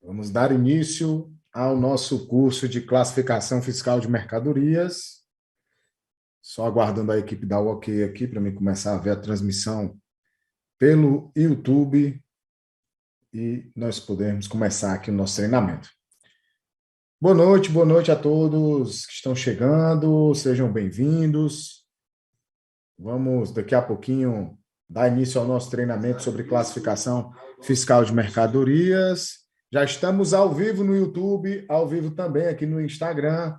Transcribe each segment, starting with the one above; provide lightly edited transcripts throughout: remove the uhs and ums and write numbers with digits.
Vamos dar início ao nosso curso de classificação fiscal de mercadorias. Só aguardando a equipe dar o ok aqui para mim começar a ver a transmissão pelo YouTube e nós podermos começar aqui o nosso treinamento. Boa noite a todos que estão chegando, sejam bem-vindos. Vamos daqui a pouquinho dar início ao nosso treinamento sobre classificação fiscal de mercadorias. Já estamos ao vivo no YouTube, ao vivo também aqui no Instagram.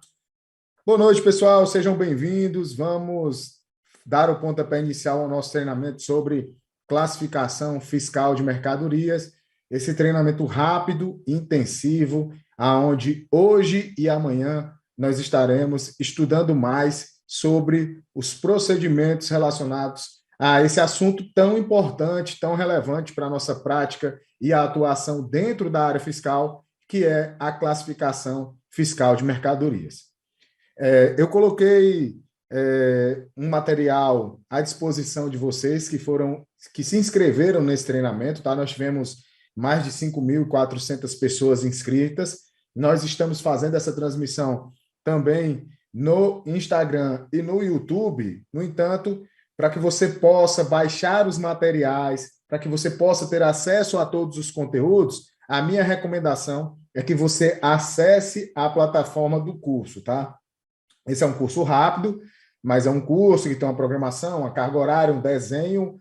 Boa noite, pessoal, sejam bem-vindos. Vamos dar o pontapé inicial ao nosso treinamento sobre classificação fiscal de mercadorias. Esse treinamento rápido, intensivo, aonde hoje e amanhã nós estaremos estudando mais sobre os procedimentos relacionados a esse assunto tão importante, tão relevante para a nossa prática e a atuação dentro da área fiscal, que é a classificação fiscal de mercadorias. Eu coloquei um material à disposição de vocês que se inscreveram nesse treinamento, tá? Nós tivemos mais de 5.400 pessoas inscritas. Nós estamos fazendo essa transmissão também no Instagram e no YouTube. No entanto, para que você possa baixar os materiais, para que você possa ter acesso a todos os conteúdos, a minha recomendação é que você acesse a plataforma do curso, tá? Esse é um curso rápido, mas é um curso que tem uma programação, uma carga horária, um desenho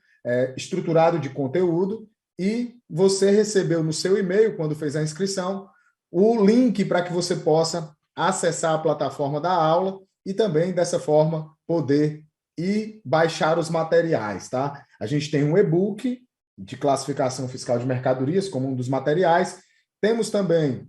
estruturado de conteúdo, e você recebeu no seu e-mail, quando fez a inscrição, o link para que você possa acessar a plataforma da aula e também, dessa forma, poder ir baixar os materiais, tá? A gente tem um e-book de classificação fiscal de mercadorias como um dos materiais. Temos também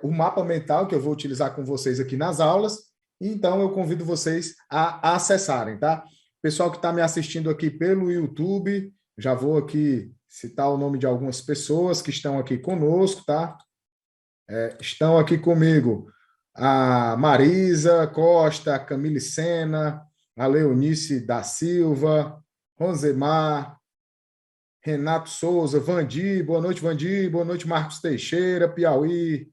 o mapa mental que eu vou utilizar com vocês aqui nas aulas. Então, eu convido vocês a acessarem, tá? Pessoal que está me assistindo aqui pelo YouTube, já vou aqui citar o nome de algumas pessoas que estão aqui conosco, tá? Estão aqui comigo a Marisa Costa, a Camille Sena, a Leonice da Silva, Rosemar, Renato Souza, Vandi, boa noite, Marcos Teixeira, Piauí,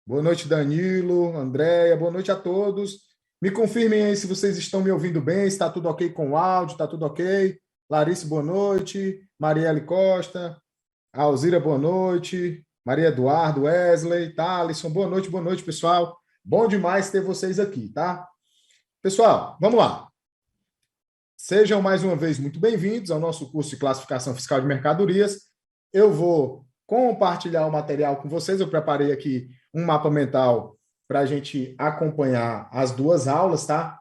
boa noite, Danilo, Andréia, boa noite a todos. Me confirmem aí se vocês estão me ouvindo bem, se está tudo ok com o áudio, está tudo ok. Clarice, boa noite. Marielle Costa, Alzira, boa noite. Maria Eduardo, Wesley, Thalisson, boa noite, pessoal. Bom demais ter vocês aqui, tá? Pessoal, vamos lá. Sejam mais uma vez muito bem-vindos ao nosso curso de classificação fiscal de mercadorias. Eu vou compartilhar o material com vocês. Eu preparei aqui um mapa mental para a gente acompanhar as duas aulas, tá?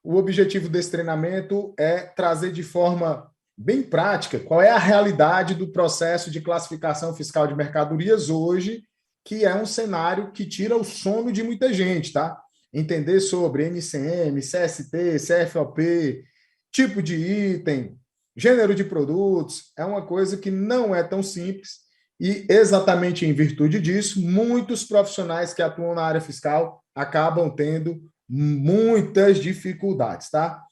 O objetivo desse treinamento é trazer de forma bem prática qual é a realidade do processo de classificação fiscal de mercadorias hoje, que é um cenário que tira o sono de muita gente, tá? Entender sobre NCM, CST, CFOP, tipo de item, gênero de produtos, é uma coisa que não é tão simples e, exatamente em virtude disso, muitos profissionais que atuam na área fiscal acabam tendo muitas dificuldades, tá?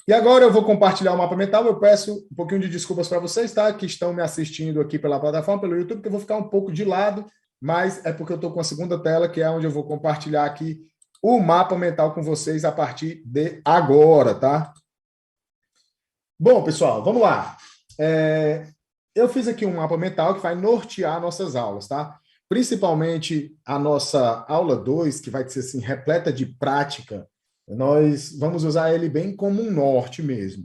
E agora eu vou compartilhar o mapa mental. Eu peço um pouquinho de desculpas para vocês, tá? Que estão me assistindo aqui pela plataforma, pelo YouTube, que eu vou ficar um pouco de lado, mas é porque eu estou com a segunda tela, que é onde eu vou compartilhar aqui o mapa mental com vocês a partir de agora, tá? Bom, pessoal, vamos lá. Eu fiz aqui um mapa mental que vai nortear nossas aulas, tá? Principalmente a nossa aula 2, que vai ser assim, repleta de prática, nós vamos usar ele bem como um norte mesmo.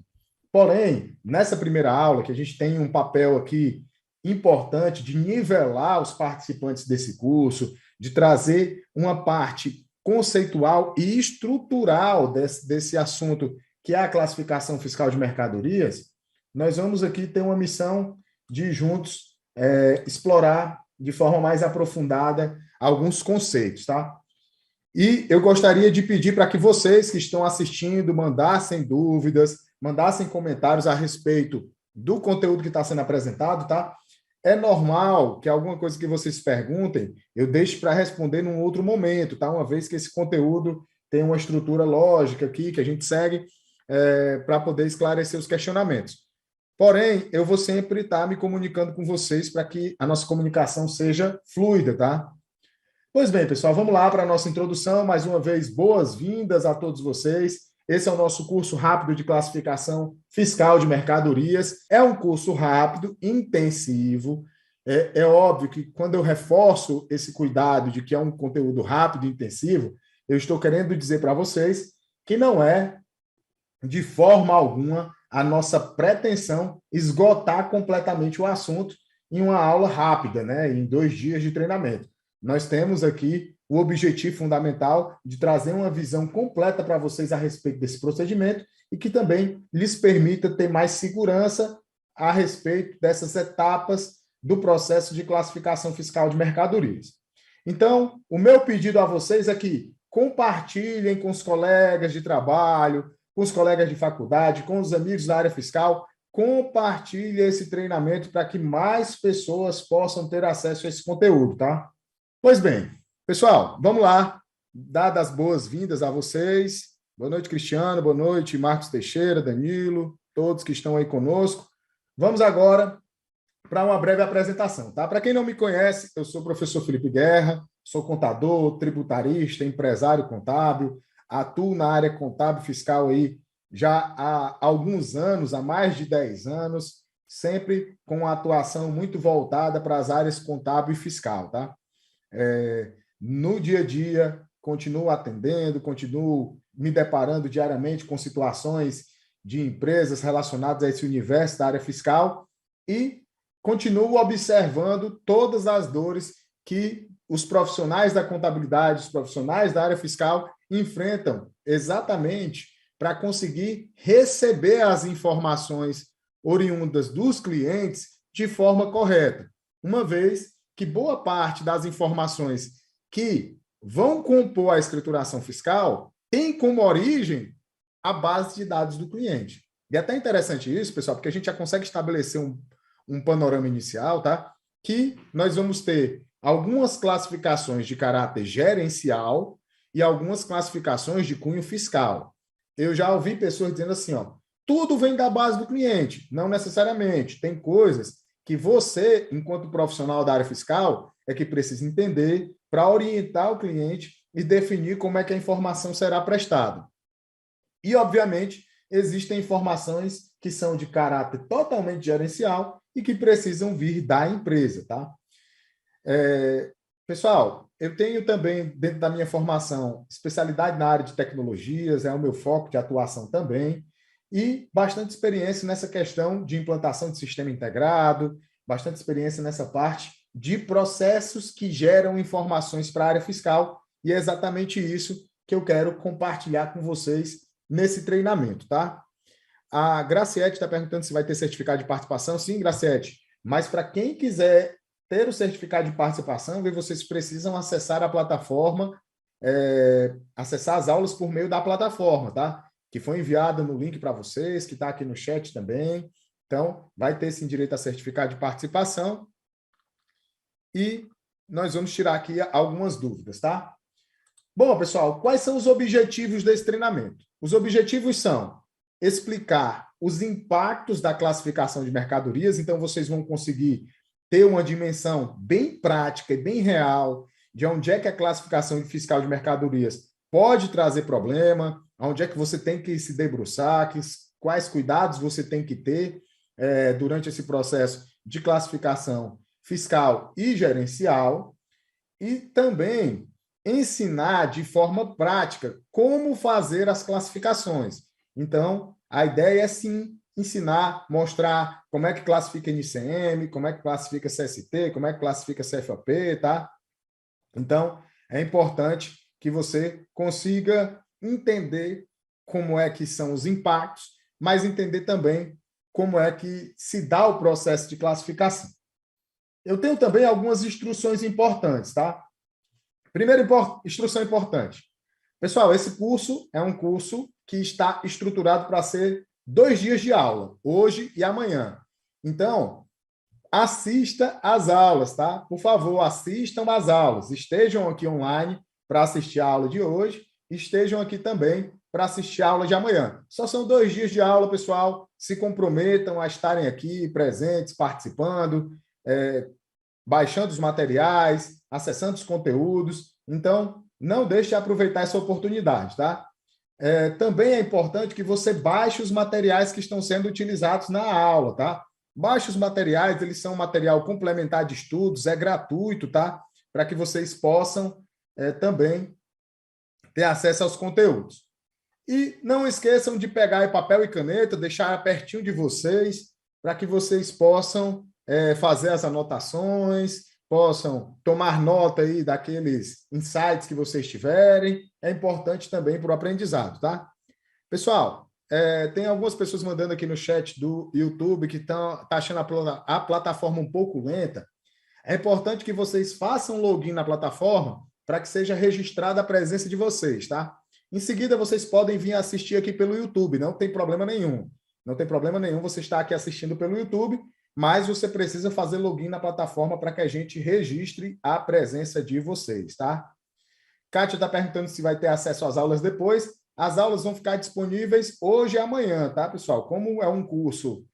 Porém, nessa primeira aula, que a gente tem um papel aqui importante de nivelar os participantes desse curso, de trazer uma parte conceitual e estrutural desse assunto, que é a classificação fiscal de mercadorias, nós vamos aqui ter uma missão de juntos explorar de forma mais aprofundada alguns conceitos, tá? E eu gostaria de pedir para que vocês que estão assistindo mandassem dúvidas, mandassem comentários a respeito do conteúdo que está sendo apresentado, tá? É normal que alguma coisa que vocês perguntem, eu deixe para responder num outro momento, tá? Uma vez que esse conteúdo tem uma estrutura lógica aqui, que a gente segue para poder esclarecer os questionamentos. Porém, eu vou sempre estar me comunicando com vocês para que a nossa comunicação seja fluida, tá? Pois bem, pessoal, vamos lá para a nossa introdução. Mais uma vez, boas-vindas a todos vocês. Esse é o nosso curso rápido de classificação fiscal de mercadorias. É um curso rápido, intensivo. É óbvio que quando eu reforço esse cuidado de que é um conteúdo rápido e intensivo, eu estou querendo dizer para vocês que não é, de forma alguma, a nossa pretensão esgotar completamente o assunto em uma aula rápida, né? Em 2 dias de treinamento. Nós temos aqui o objetivo fundamental de trazer uma visão completa para vocês a respeito desse procedimento e que também lhes permita ter mais segurança a respeito dessas etapas do processo de classificação fiscal de mercadorias. Então, o meu pedido a vocês é que compartilhem com os colegas de trabalho, com os colegas de faculdade, com os amigos da área fiscal, compartilhe esse treinamento para que mais pessoas possam ter acesso a esse conteúdo, tá? Pois bem, pessoal, vamos lá. Dadas as boas-vindas a vocês. Boa noite, Cristiano. Boa noite, Marcos Teixeira, Danilo, todos que estão aí conosco. Vamos agora para uma breve apresentação, tá? Para quem não me conhece, eu sou o professor Felipe Guerra, sou contador, tributarista, empresário contábil, atuo na área contábil fiscal aí já há alguns anos, há mais de 10 anos, sempre com uma atuação muito voltada para as áreas contábil e fiscal, tá? No dia a dia, continuo atendendo, continuo me deparando diariamente com situações de empresas relacionadas a esse universo da área fiscal e continuo observando todas as dores que os profissionais da contabilidade, os profissionais da área fiscal enfrentam exatamente para conseguir receber as informações oriundas dos clientes de forma correta, uma vez que boa parte das informações que vão compor a escrituração fiscal tem como origem a base de dados do cliente. E é até interessante isso, pessoal, porque a gente já consegue estabelecer um panorama inicial, tá? Que nós vamos ter algumas classificações de caráter gerencial e algumas classificações de cunho fiscal. Eu já ouvi pessoas dizendo assim, ó, tudo vem da base do cliente. Não necessariamente. Tem coisas que você, enquanto profissional da área fiscal, é que precisa entender para orientar o cliente e definir como é que a informação será prestada. E, obviamente, existem informações que são de caráter totalmente gerencial e que precisam vir da empresa, tá? Pessoal, eu tenho também, dentro da minha formação, especialidade na área de tecnologias, é o meu foco de atuação também, e bastante experiência nessa questão de implantação de sistema integrado, bastante experiência nessa parte de processos que geram informações para a área fiscal, e é exatamente isso que eu quero compartilhar com vocês nesse treinamento, tá? A Graciete está perguntando se vai ter certificado de participação. Sim, Graciete, mas para quem quiser ter o certificado de participação, vocês precisam acessar a plataforma, acessar as aulas por meio da plataforma, tá? Que foi enviada no link para vocês, que está aqui no chat também. Então, vai ter sim direito a certificado de participação. E nós vamos tirar aqui algumas dúvidas, tá? Bom, pessoal, quais são os objetivos desse treinamento? Os objetivos são explicar os impactos da classificação de mercadorias, então vocês vão conseguir ter uma dimensão bem prática e bem real de onde é que a classificação fiscal de mercadorias pode trazer problema, onde é que você tem que se debruçar, quais cuidados você tem que ter durante esse processo de classificação fiscal e gerencial, e também ensinar de forma prática como fazer as classificações. Então, a ideia é sim ensinar, mostrar como é que classifica NCM, como é que classifica CST, como é que classifica CFAP, tá? Então, é importante que você consiga entender como é que são os impactos, mas entender também como é que se dá o processo de classificação. Eu tenho também algumas instruções importantes, tá? Primeira instrução importante. Pessoal, esse curso é um curso que está estruturado para ser 2 dias de aula, hoje e amanhã. Então, assista às aulas, tá? Por favor, assistam às aulas. Estejam aqui online para assistir a aula de hoje, estejam aqui também para assistir a aula de amanhã. Só são 2 dias de aula, pessoal. Se comprometam a estarem aqui presentes, participando, baixando os materiais, acessando os conteúdos. Então, não deixe de aproveitar essa oportunidade, tá? Também é importante que você baixe os materiais que estão sendo utilizados na aula, tá? Baixe os materiais, eles são material complementar de estudos, é gratuito, tá? Para que vocês possam também ter acesso aos conteúdos. E não esqueçam de pegar aí papel e caneta, deixar pertinho de vocês, para que vocês possam fazer as anotações, possam tomar nota aí daqueles insights que vocês tiverem. É importante também para o aprendizado, tá? Pessoal, tem algumas pessoas mandando aqui no chat do YouTube que estão achando a plataforma um pouco lenta. É importante que vocês façam login na plataforma para que seja registrada a presença de vocês, tá? Em seguida, vocês podem vir assistir aqui pelo YouTube, não tem problema nenhum. Não tem problema nenhum você estar aqui assistindo pelo YouTube, mas você precisa fazer login na plataforma para que a gente registre a presença de vocês, tá? Kátia está perguntando se vai ter acesso às aulas depois. As aulas vão ficar disponíveis hoje e amanhã, tá, pessoal? Como é um curso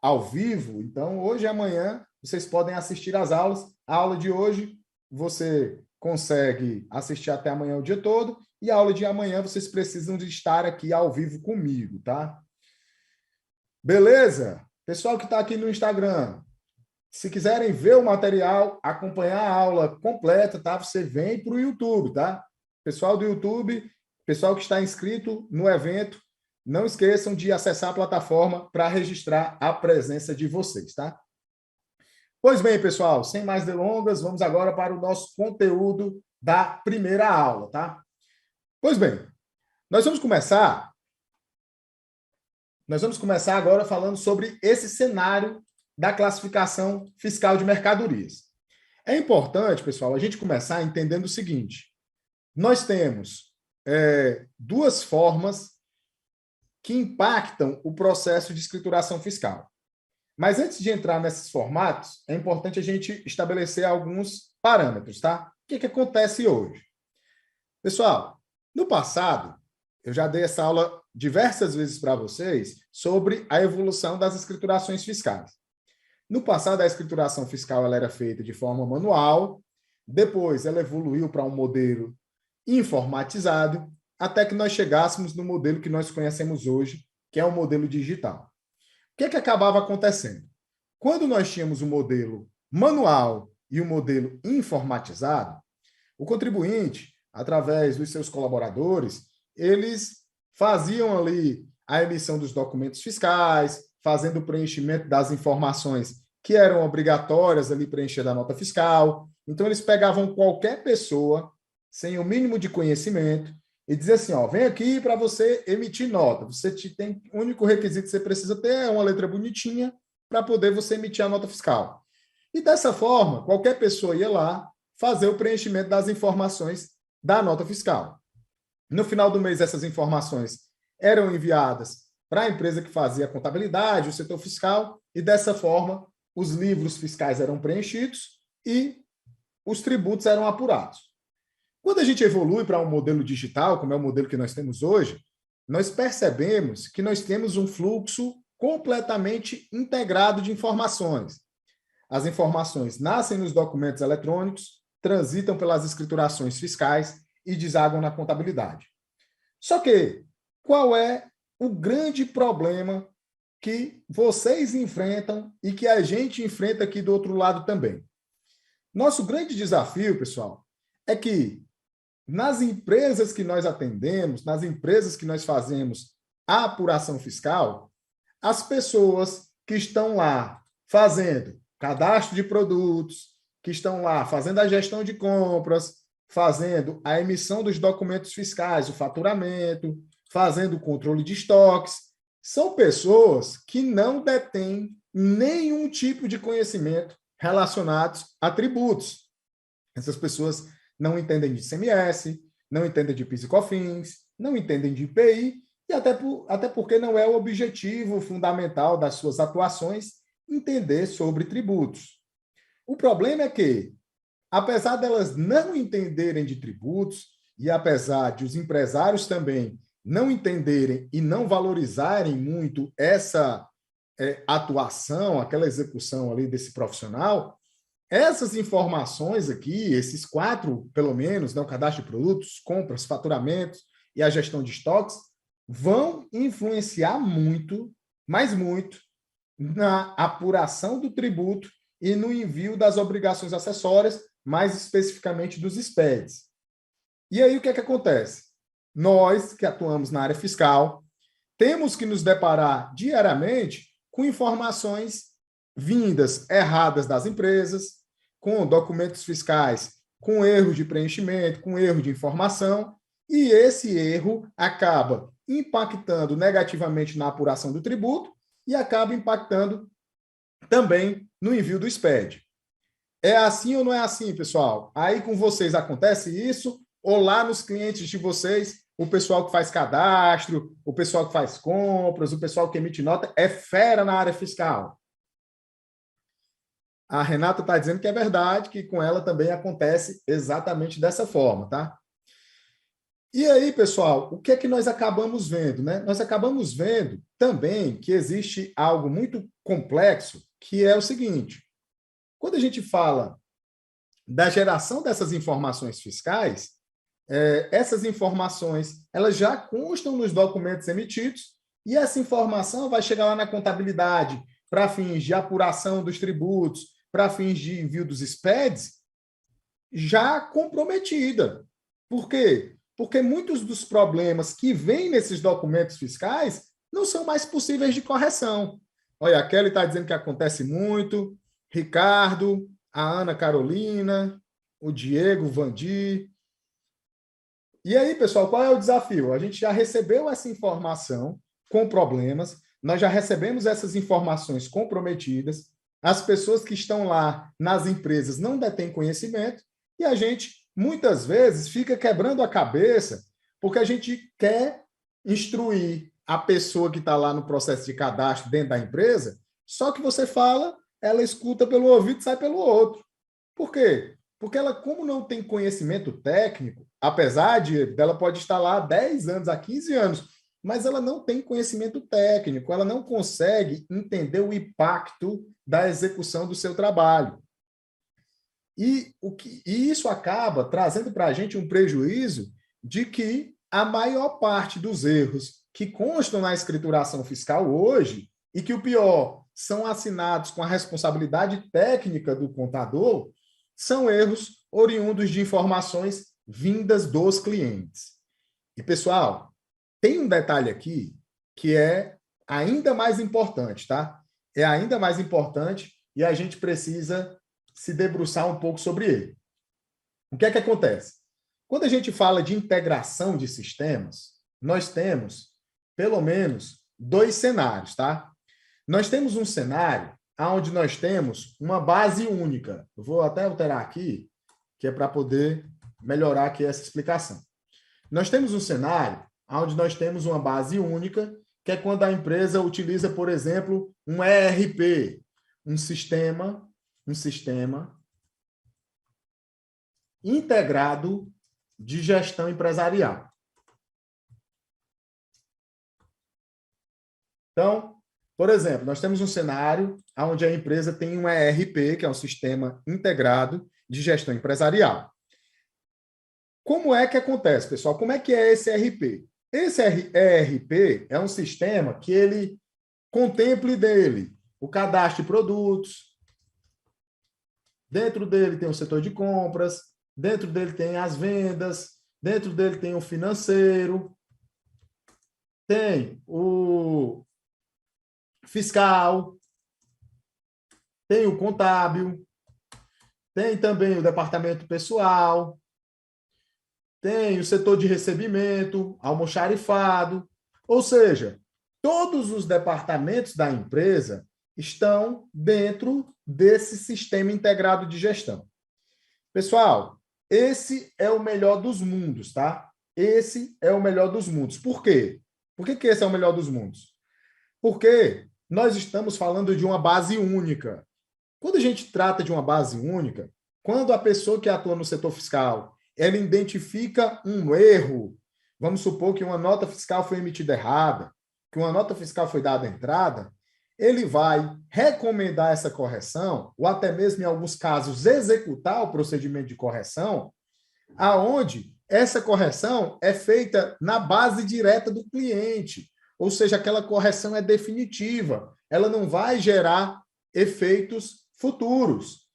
ao vivo, então hoje e amanhã vocês podem assistir às aulas. A aula de hoje você consegue assistir até amanhã o dia todo, e a aula de amanhã vocês precisam de estar aqui ao vivo comigo, tá? Beleza? Pessoal que está aqui no Instagram, se quiserem ver o material, acompanhar a aula completa, tá? Você vem para o YouTube, tá? Pessoal do YouTube, pessoal que está inscrito no evento, não esqueçam de acessar a plataforma para registrar a presença de vocês, tá? Pois bem, pessoal, sem mais delongas, vamos agora para o nosso conteúdo da primeira aula, tá? Pois bem, nós vamos começar agora falando sobre esse cenário da classificação fiscal de mercadorias. É importante, pessoal, a gente começar entendendo o seguinte: nós temos 2 formas que impactam o processo de escrituração fiscal. Mas antes de entrar nesses formatos, é importante a gente estabelecer alguns parâmetros, tá? O que acontece hoje? Pessoal, no passado, eu já dei essa aula diversas vezes para vocês sobre a evolução das escriturações fiscais. No passado, a escrituração fiscal ela era feita de forma manual, depois ela evoluiu para um modelo informatizado, até que nós chegássemos no modelo que nós conhecemos hoje, que é o modelo digital. O que acabava acontecendo? Quando nós tínhamos o modelo manual e o modelo informatizado, o contribuinte, através dos seus colaboradores, eles faziam ali a emissão dos documentos fiscais, fazendo o preenchimento das informações que eram obrigatórias ali preencher da nota fiscal. Então, eles pegavam qualquer pessoa, sem o mínimo de conhecimento, e diziam assim, ó, vem aqui para você emitir nota. O único requisito que você precisa ter é uma letra bonitinha para poder você emitir a nota fiscal. E dessa forma, qualquer pessoa ia lá fazer o preenchimento das informações da nota fiscal. No final do mês, essas informações eram enviadas para a empresa que fazia a contabilidade, o setor fiscal, e dessa forma os livros fiscais eram preenchidos e os tributos eram apurados. Quando a gente evolui para um modelo digital, como é o modelo que nós temos hoje, nós percebemos que nós temos um fluxo completamente integrado de informações. As informações nascem nos documentos eletrônicos, transitam pelas escriturações fiscais e desaguam na contabilidade. Só que, qual é o grande problema que vocês enfrentam e que a gente enfrenta aqui do outro lado também? Nosso grande desafio, pessoal, é que nas empresas que nós atendemos, nas empresas que nós fazemos a apuração fiscal, as pessoas que estão lá fazendo cadastro de produtos, que estão lá fazendo a gestão de compras, fazendo a emissão dos documentos fiscais, o faturamento, fazendo o controle de estoques, são pessoas que não detêm nenhum tipo de conhecimento relacionados a tributos. Essas pessoas não entendem de ICMS, não entendem de PIS e COFINS, não entendem de IPI, e até porque não é o objetivo fundamental das suas atuações entender sobre tributos. O problema é que, apesar delas não entenderem de tributos e apesar de os empresários também não entenderem e não valorizarem muito essa atuação, aquela execução ali desse profissional, essas informações aqui, esses 4, pelo menos, né, o cadastro de produtos, compras, faturamentos e a gestão de estoques, vão influenciar muito, mas muito, na apuração do tributo e no envio das obrigações acessórias, mais especificamente dos SPEDs. E aí o que é que acontece? Nós, que atuamos na área fiscal, temos que nos deparar diariamente com informações vindas erradas das empresas, com documentos fiscais com erro de preenchimento, com erro de informação, e esse erro acaba impactando negativamente na apuração do tributo e acaba impactando também no envio do SPED. É assim ou não é assim, pessoal? Aí com vocês acontece isso? Ou lá nos clientes de vocês, o pessoal que faz cadastro, o pessoal que faz compras, o pessoal que emite nota, é fera na área fiscal? A Renata está dizendo que é verdade, que com ela também acontece exatamente dessa forma, tá? E aí, pessoal, o que é que nós acabamos vendo, né? Nós acabamos vendo também que existe algo muito complexo, que é o seguinte: quando a gente fala da geração dessas informações fiscais, essas informações elas já constam nos documentos emitidos e essa informação vai chegar lá na contabilidade para fins de apuração dos tributos, para fins de envio dos SPEDs, já comprometida. Por quê? Porque muitos dos problemas que vêm nesses documentos fiscais não são mais possíveis de correção. Olha, a Kelly está dizendo que acontece muito, Ricardo, a Ana Carolina, o Diego, o Vandir. E aí, pessoal, qual é o desafio? A gente já recebeu essa informação com problemas, nós já recebemos essas informações comprometidas, as pessoas que estão lá nas empresas não detêm conhecimento e a gente, muitas vezes, fica quebrando a cabeça porque a gente quer instruir a pessoa que está lá no processo de cadastro dentro da empresa, só que você fala, ela escuta pelo ouvido e sai pelo outro. Por quê? Porque ela, como não tem conhecimento técnico, apesar dela pode estar lá há 10 anos, há 15 anos, mas ela não tem conhecimento técnico, ela não consegue entender o impacto da execução do seu trabalho. E isso acaba trazendo para a gente um prejuízo de que a maior parte dos erros que constam na escrituração fiscal hoje, e que o pior, são assinados com a responsabilidade técnica do contador, são erros oriundos de informações vindas dos clientes. E, pessoal, tem um detalhe aqui que é ainda mais importante, tá? É ainda mais importante e a gente precisa se debruçar um pouco sobre ele. O que é que acontece? Quando a gente fala de integração de sistemas, nós temos pelo menos 2 cenários, tá? Nós temos um cenário onde nós temos uma base única. Eu vou até alterar aqui, que é para poder melhorar aqui essa explicação. Nós temos um cenário onde nós temos uma base única, que é quando a empresa utiliza, por exemplo, um ERP, um sistema integrado de gestão empresarial. Então, por exemplo, nós temos um cenário onde a empresa tem um ERP, que é um sistema integrado de gestão empresarial. Como é que acontece, pessoal? Como é que é esse ERP? Esse ERP é um sistema que ele contemple dele o cadastro de produtos, dentro dele tem o setor de compras, dentro dele tem as vendas, dentro dele tem o financeiro, tem o fiscal, tem o contábil, tem também o departamento pessoal, tem o setor de recebimento, almoxarifado, ou seja, todos os departamentos da empresa estão dentro desse sistema integrado de gestão. Pessoal, esse é o melhor dos mundos, tá? Esse é o melhor dos mundos. Por quê? Por que esse é o melhor dos mundos? Porque nós estamos falando de uma base única. Quando a gente trata de uma base única, quando a pessoa que atua no setor fiscal, ela identifica um erro. Vamos supor que uma nota fiscal foi emitida errada, que uma nota fiscal foi dada entrada, ele vai recomendar essa correção, ou até mesmo, em alguns casos, executar o procedimento de correção, aonde essa correção é feita na base direta do cliente, ou seja, aquela correção é definitiva, ela não vai gerar efeitos futuros,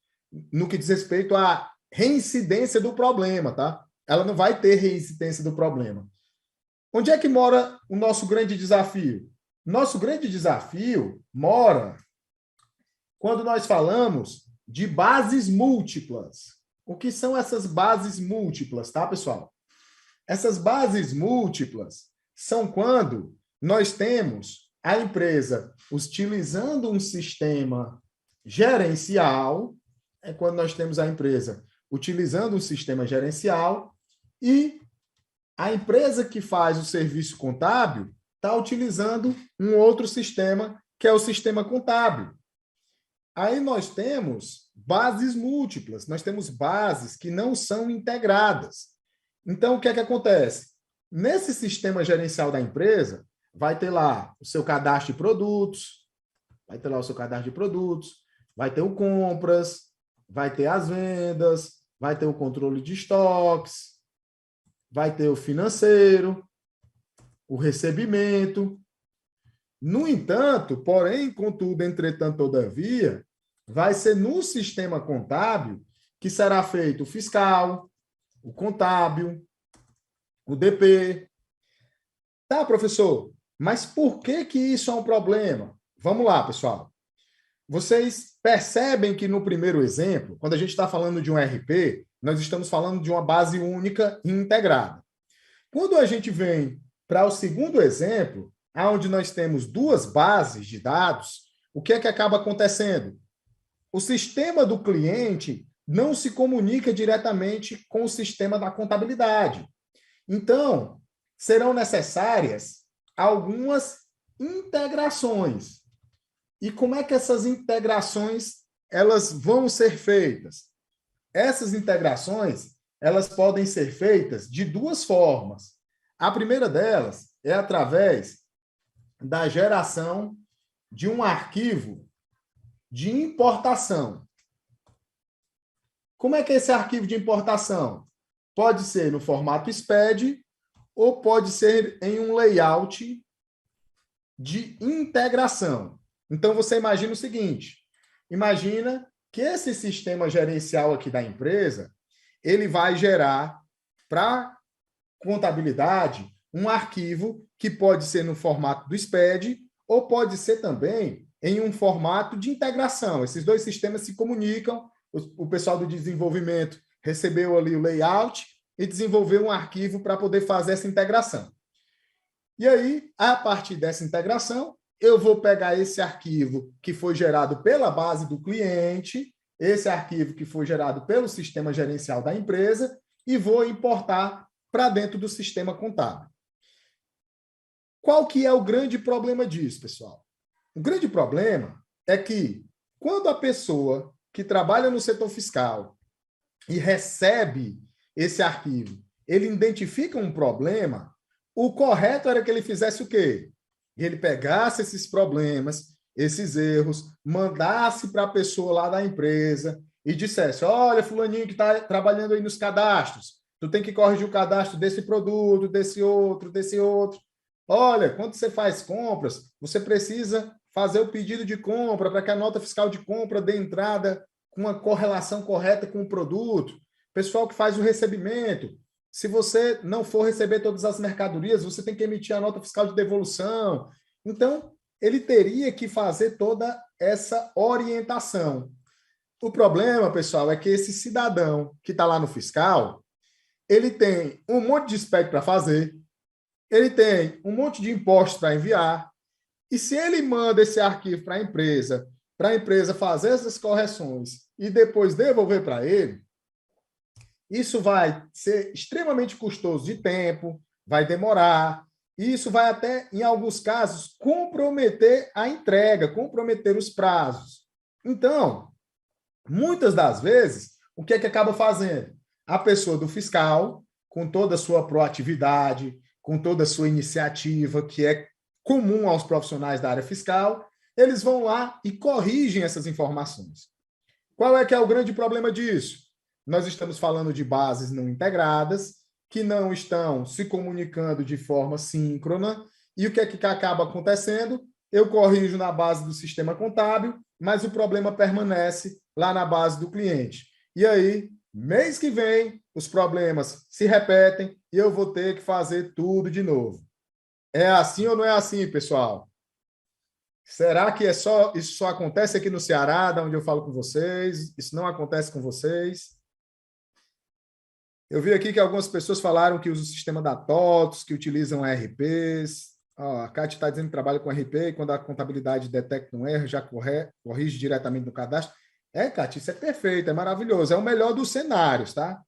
no que diz respeito à reincidência do problema, tá? Ela não vai ter reincidência do problema. Onde é que mora o nosso grande desafio? Nosso grande desafio mora quando nós falamos de bases múltiplas. O que são essas bases múltiplas, tá, pessoal? Essas bases múltiplas são quando nós temos a empresa utilizando um sistema gerencial, é quando nós temos a empresa utilizando um sistema gerencial e a empresa que faz o serviço contábil está utilizando um outro sistema, que é o sistema contábil. Aí nós temos bases múltiplas, nós temos bases que não são integradas. Então, o que é que acontece? Nesse sistema gerencial da empresa, vai ter lá o seu cadastro de produtos, vai ter o compras, vai ter as vendas, vai ter o controle de estoques, vai ter o financeiro, o recebimento. No entanto, porém, contudo, entretanto, todavia, vai ser no sistema contábil que será feito o fiscal, o contábil, o DP. Tá, professor, mas por que isso é um problema? Vamos lá, pessoal. Vocês percebem que no primeiro exemplo, quando a gente está falando de um RP, nós estamos falando de uma base única e integrada. Quando a gente vem para o segundo exemplo, onde nós temos duas bases de dados, o que é que acaba acontecendo? O sistema do cliente não se comunica diretamente com o sistema da contabilidade. Então, serão necessárias algumas integrações. E como é que essas integrações elas vão ser feitas? Essas integrações elas podem ser feitas de duas formas. A primeira delas é através da geração de um arquivo de importação. Como é que é esse arquivo de importação? Pode ser no formato SPED ou pode ser em um layout de integração. Então, você imagina o seguinte, imagina que esse sistema gerencial aqui da empresa, ele vai gerar para contabilidade um arquivo que pode ser no formato do SPED ou pode ser também em um formato de integração. Esses dois sistemas se comunicam, o pessoal do desenvolvimento recebeu ali o layout e desenvolveu um arquivo para poder fazer essa integração. E aí, a partir dessa integração, eu vou pegar esse arquivo que foi gerado pela base do cliente, esse arquivo que foi gerado pelo sistema gerencial da empresa e vou importar para dentro do sistema contábil. Qual que é o grande problema disso, pessoal? O grande problema é que quando a pessoa que trabalha no setor fiscal e recebe esse arquivo, ele identifica um problema, o correto era que ele fizesse o quê? Ele pegasse esses problemas, esses erros, mandasse para a pessoa lá da empresa e dissesse, olha, fulaninho que está trabalhando aí nos cadastros, tu tem que corrigir o cadastro desse produto, desse outro, desse outro. Olha, quando você faz compras, você precisa fazer o pedido de compra para que a nota fiscal de compra dê entrada com uma correlação correta com o produto. Pessoal que faz o recebimento, se você não for receber todas as mercadorias, você tem que emitir a nota fiscal de devolução. Então, ele teria que fazer toda essa orientação. O problema, pessoal, é que esse cidadão que está lá no fiscal, ele tem um monte de SPED para fazer, ele tem um monte de impostos para enviar, e se ele manda esse arquivo para a empresa fazer essas correções e depois devolver para ele, isso vai ser extremamente custoso de tempo, vai demorar, e isso vai até, em alguns casos, comprometer a entrega, comprometer os prazos. Então, muitas das vezes, o que é que acaba fazendo? a pessoa do fiscal, com toda a sua proatividade, com toda a sua iniciativa, que é comum aos profissionais da área fiscal, eles vão lá e corrigem essas informações. Qual é que é o grande problema disso? Nós estamos falando de bases não integradas, que não estão se comunicando de forma síncrona, e o que é que acaba acontecendo? Eu corrijo na base do sistema contábil, mas o problema permanece lá na base do cliente. E aí, mês que vem, os problemas se repetem e eu vou ter que fazer tudo de novo. É assim ou não é assim, pessoal? Será que isso só acontece aqui no Ceará, da onde eu falo com vocês? Isso não acontece com vocês? Eu vi aqui que algumas pessoas falaram que usam o sistema da TOTOS, que utilizam RPs. A Cátia está dizendo que trabalha com RP e quando a contabilidade detecta um erro, já corrige diretamente no cadastro. Cátia, isso é perfeito, é maravilhoso. É o melhor dos cenários, tá?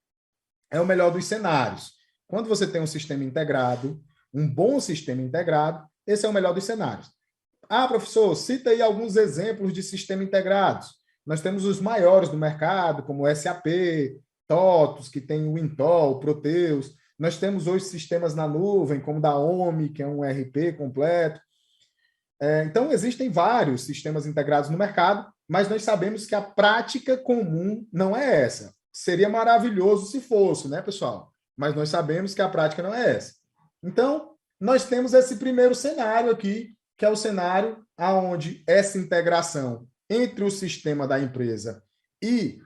É o melhor dos cenários. Quando você tem um sistema integrado, um bom sistema integrado, esse é o melhor dos cenários. Professor, cita aí alguns exemplos de sistema integrados. Nós temos os maiores do mercado, como o SAP, TOTOS, que tem o Intol, Proteus. Nós temos hoje sistemas na nuvem, como o da OMI, que é um ERP completo. Então, existem vários sistemas integrados no mercado, mas nós sabemos que a prática comum não é essa. Seria maravilhoso se fosse, né, pessoal? Mas nós sabemos que a prática não é essa. Então, nós temos esse primeiro cenário aqui, que é o cenário onde essa integração entre o sistema da empresa e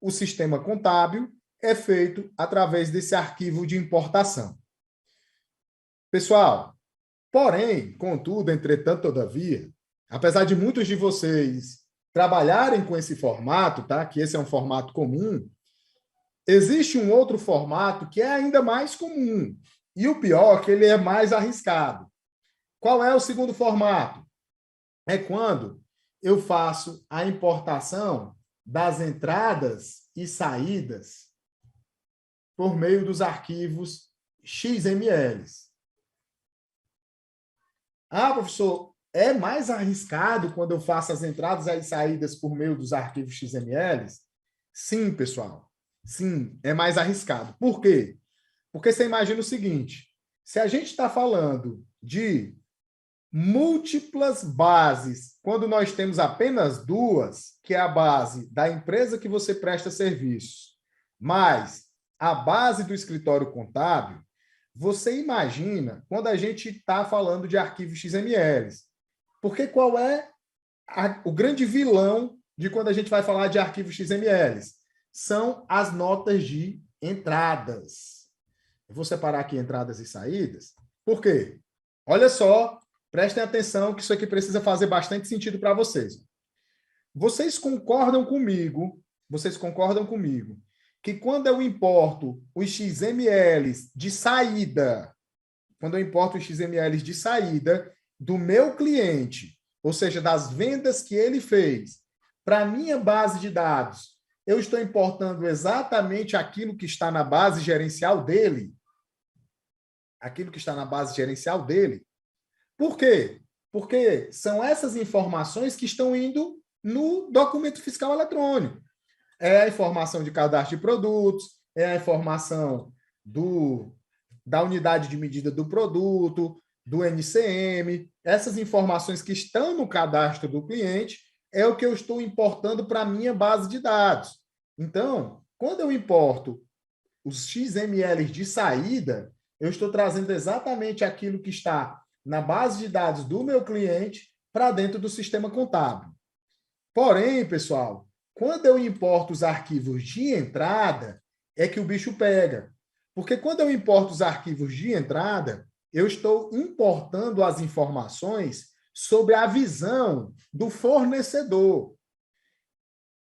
o sistema contábil é feito através desse arquivo de importação. Pessoal, porém, contudo, entretanto, todavia, apesar de muitos de vocês trabalharem com esse formato, tá? Que esse é um formato comum, existe um outro formato que é ainda mais comum. E o pior é que ele é mais arriscado. Qual é o segundo formato? É quando eu faço a importação das entradas e saídas por meio dos arquivos XMLs. Professor, é mais arriscado quando eu faço as entradas e saídas por meio dos arquivos XMLs? Sim, pessoal. Sim, é mais arriscado. Por quê? Porque você imagina o seguinte, se a gente está falando de múltiplas bases, quando nós temos apenas duas, que é a base da empresa que você presta serviços, mais a base do escritório contábil, você imagina quando a gente está falando de arquivos XMLs. Porque qual é o grande vilão de quando a gente vai falar de arquivos XMLs? São as notas de entradas. Eu vou separar aqui entradas e saídas. Por quê? Olha só, prestem atenção que isso aqui precisa fazer bastante sentido para vocês. Vocês concordam comigo que quando eu importo os XMLs de saída, do meu cliente, ou seja, das vendas que ele fez, para a minha base de dados, eu estou importando exatamente aquilo que está na base gerencial dele. Por quê? Porque são essas informações que estão indo no documento fiscal eletrônico. É a informação de cadastro de produtos, é a informação da unidade de medida do produto, do NCM. Essas informações que estão no cadastro do cliente é o que eu estou importando para a minha base de dados. Então, quando eu importo os XMLs de saída, eu estou trazendo exatamente aquilo que está na base de dados do meu cliente para dentro do sistema contábil. Porém, pessoal, quando eu importo os arquivos de entrada, é que o bicho pega. Porque quando eu importo os arquivos de entrada, eu estou importando as informações sobre a visão do fornecedor.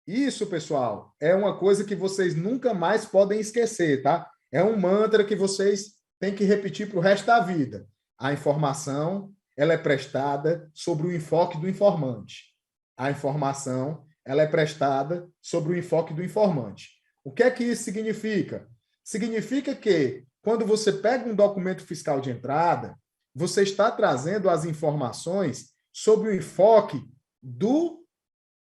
Isso, pessoal, é uma coisa que vocês nunca mais podem esquecer, tá? É um mantra que vocês têm que repetir para o resto da vida. A informação, ela é prestada sobre o enfoque do informante. A informação, ela é prestada sobre o enfoque do informante. O que é que isso significa? Significa que, quando você pega um documento fiscal de entrada, você está trazendo as informações sobre o enfoque do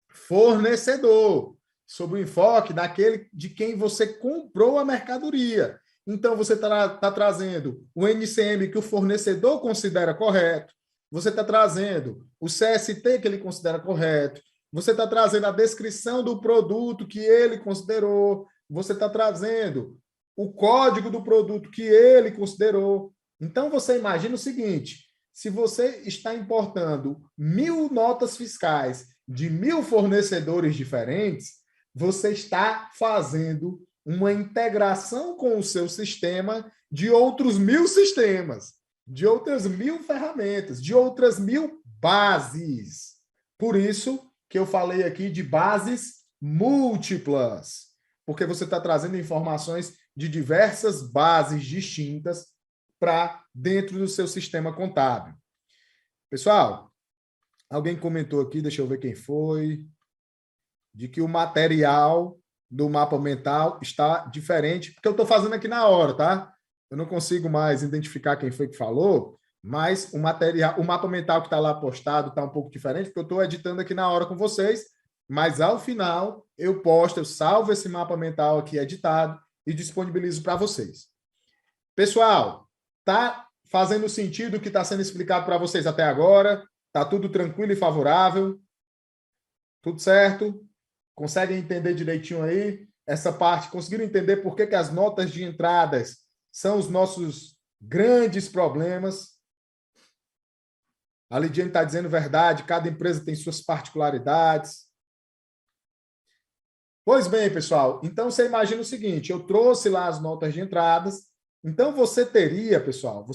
fornecedor, sobre o enfoque daquele de quem você comprou a mercadoria. Então, você está trazendo o NCM que o fornecedor considera correto, você está trazendo o CST que ele considera correto, você está trazendo a descrição do produto que ele considerou, você está trazendo o código do produto que ele considerou. Então, você imagina o seguinte, se você está importando 1.000 notas fiscais de 1.000 fornecedores diferentes, você está fazendo uma integração com o seu sistema de outros 1.000 sistemas, de outras 1.000 ferramentas, de outras 1.000 bases. Por isso que eu falei aqui de bases múltiplas, porque você está trazendo informações de diversas bases distintas para dentro do seu sistema contábil. Pessoal, alguém comentou aqui, deixa eu ver quem foi, de que o material do mapa mental está diferente, porque eu estou fazendo aqui na hora, tá? Eu não consigo mais identificar quem foi que falou, mas o material, o mapa mental que está lá postado está um pouco diferente, porque eu estou editando aqui na hora com vocês, mas ao final eu posto, eu salvo esse mapa mental aqui editado e disponibilizo para vocês. Pessoal, tá fazendo sentido o que está sendo explicado para vocês até agora? Tá tudo tranquilo e favorável? Tudo certo? Conseguem entender direitinho aí essa parte? Conseguiram entender por que as notas de entradas são os nossos grandes problemas? A Lidiane está dizendo verdade, cada empresa tem suas particularidades. Pois bem, pessoal, então você imagina o seguinte, eu trouxe lá as notas de entradas, então você teria, pessoal,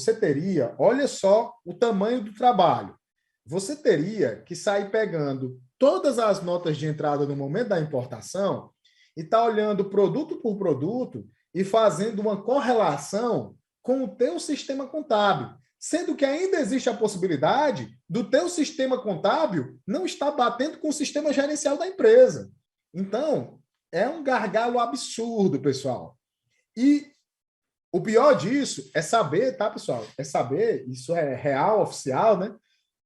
olha só o tamanho do trabalho, você teria que sair pegando todas as notas de entrada no momento da importação e estar olhando produto por produto e fazendo uma correlação com o teu sistema contábil, sendo que ainda existe a possibilidade do teu sistema contábil não estar batendo com o sistema gerencial da empresa. Então, é um gargalo absurdo, pessoal. E o pior disso é saber, tá, pessoal? É saber, isso é real, oficial, né?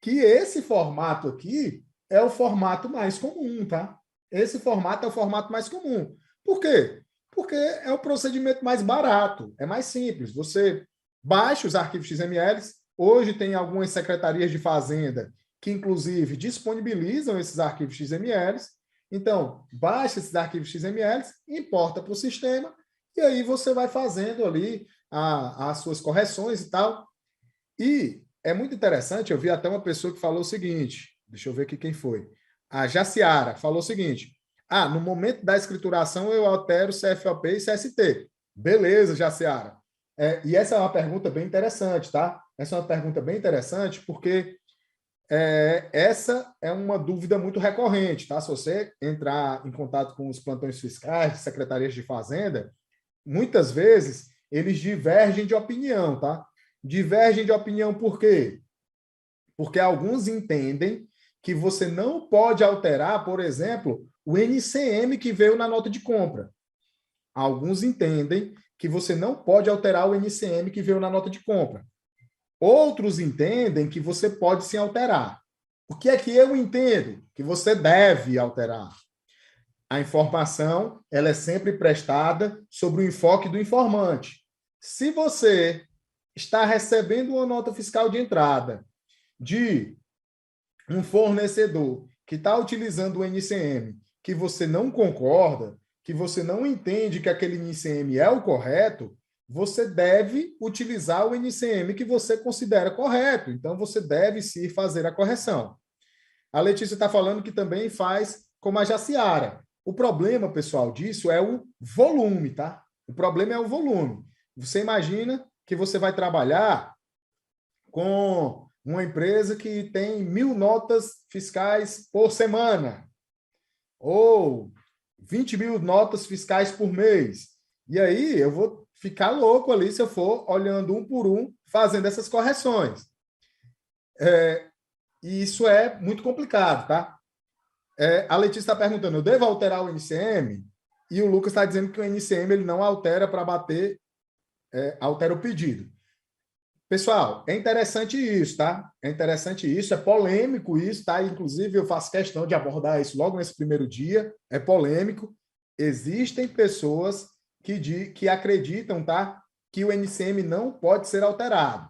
Que esse formato aqui é o formato mais comum, tá? Esse formato é o formato mais comum. Por quê? Porque é o procedimento mais barato, é mais simples. Você baixa os arquivos XML. Hoje tem algumas secretarias de fazenda que, inclusive, disponibilizam esses arquivos XML. Então, baixa esses arquivos XML, importa para o sistema, e aí você vai fazendo ali as suas correções e tal. E é muito interessante, eu vi até uma pessoa que falou o seguinte, deixa eu ver aqui quem foi. A Jaciara falou o seguinte, no momento da escrituração eu altero CFOP e CST. Beleza, Jaciara. E essa é uma pergunta bem interessante, tá? Essa é uma pergunta bem interessante porque essa é uma dúvida muito recorrente, tá? Se você entrar em contato com os plantões fiscais, secretarias de fazenda, muitas vezes eles divergem de opinião, tá? Divergem de opinião por quê? Porque alguns entendem que você não pode alterar, por exemplo, o NCM que veio na nota de compra. Alguns entendem que você não pode alterar o NCM que veio na nota de compra. Outros entendem que você pode sim alterar. O que é que eu entendo? Que você deve alterar. A informação ela é sempre prestada sobre o enfoque do informante. Se você está recebendo uma nota fiscal de entrada de um fornecedor que está utilizando o NCM, que você não concorda, que você não entende que aquele NCM é o correto, você deve utilizar o NCM que você considera correto. Então, você deve sim fazer a correção. A Letícia está falando que também faz como a Jaciara. O problema, pessoal, disso é o volume, tá? O problema é o volume. Você imagina que você vai trabalhar com uma empresa que tem 1.000 notas fiscais por semana, ou 20.000 notas fiscais por mês. E aí eu vou ficar louco ali se eu for olhando um por um, fazendo essas correções. E isso é muito complicado, tá? A Letícia está perguntando, eu devo alterar o NCM? E o Lucas está dizendo que o NCM ele não altera para bater, altera o pedido. Pessoal, é interessante isso, tá? É interessante isso, é polêmico isso, tá? Inclusive, eu faço questão de abordar isso logo nesse primeiro dia, é polêmico, existem pessoas que acreditam, tá, que o NCM não pode ser alterado.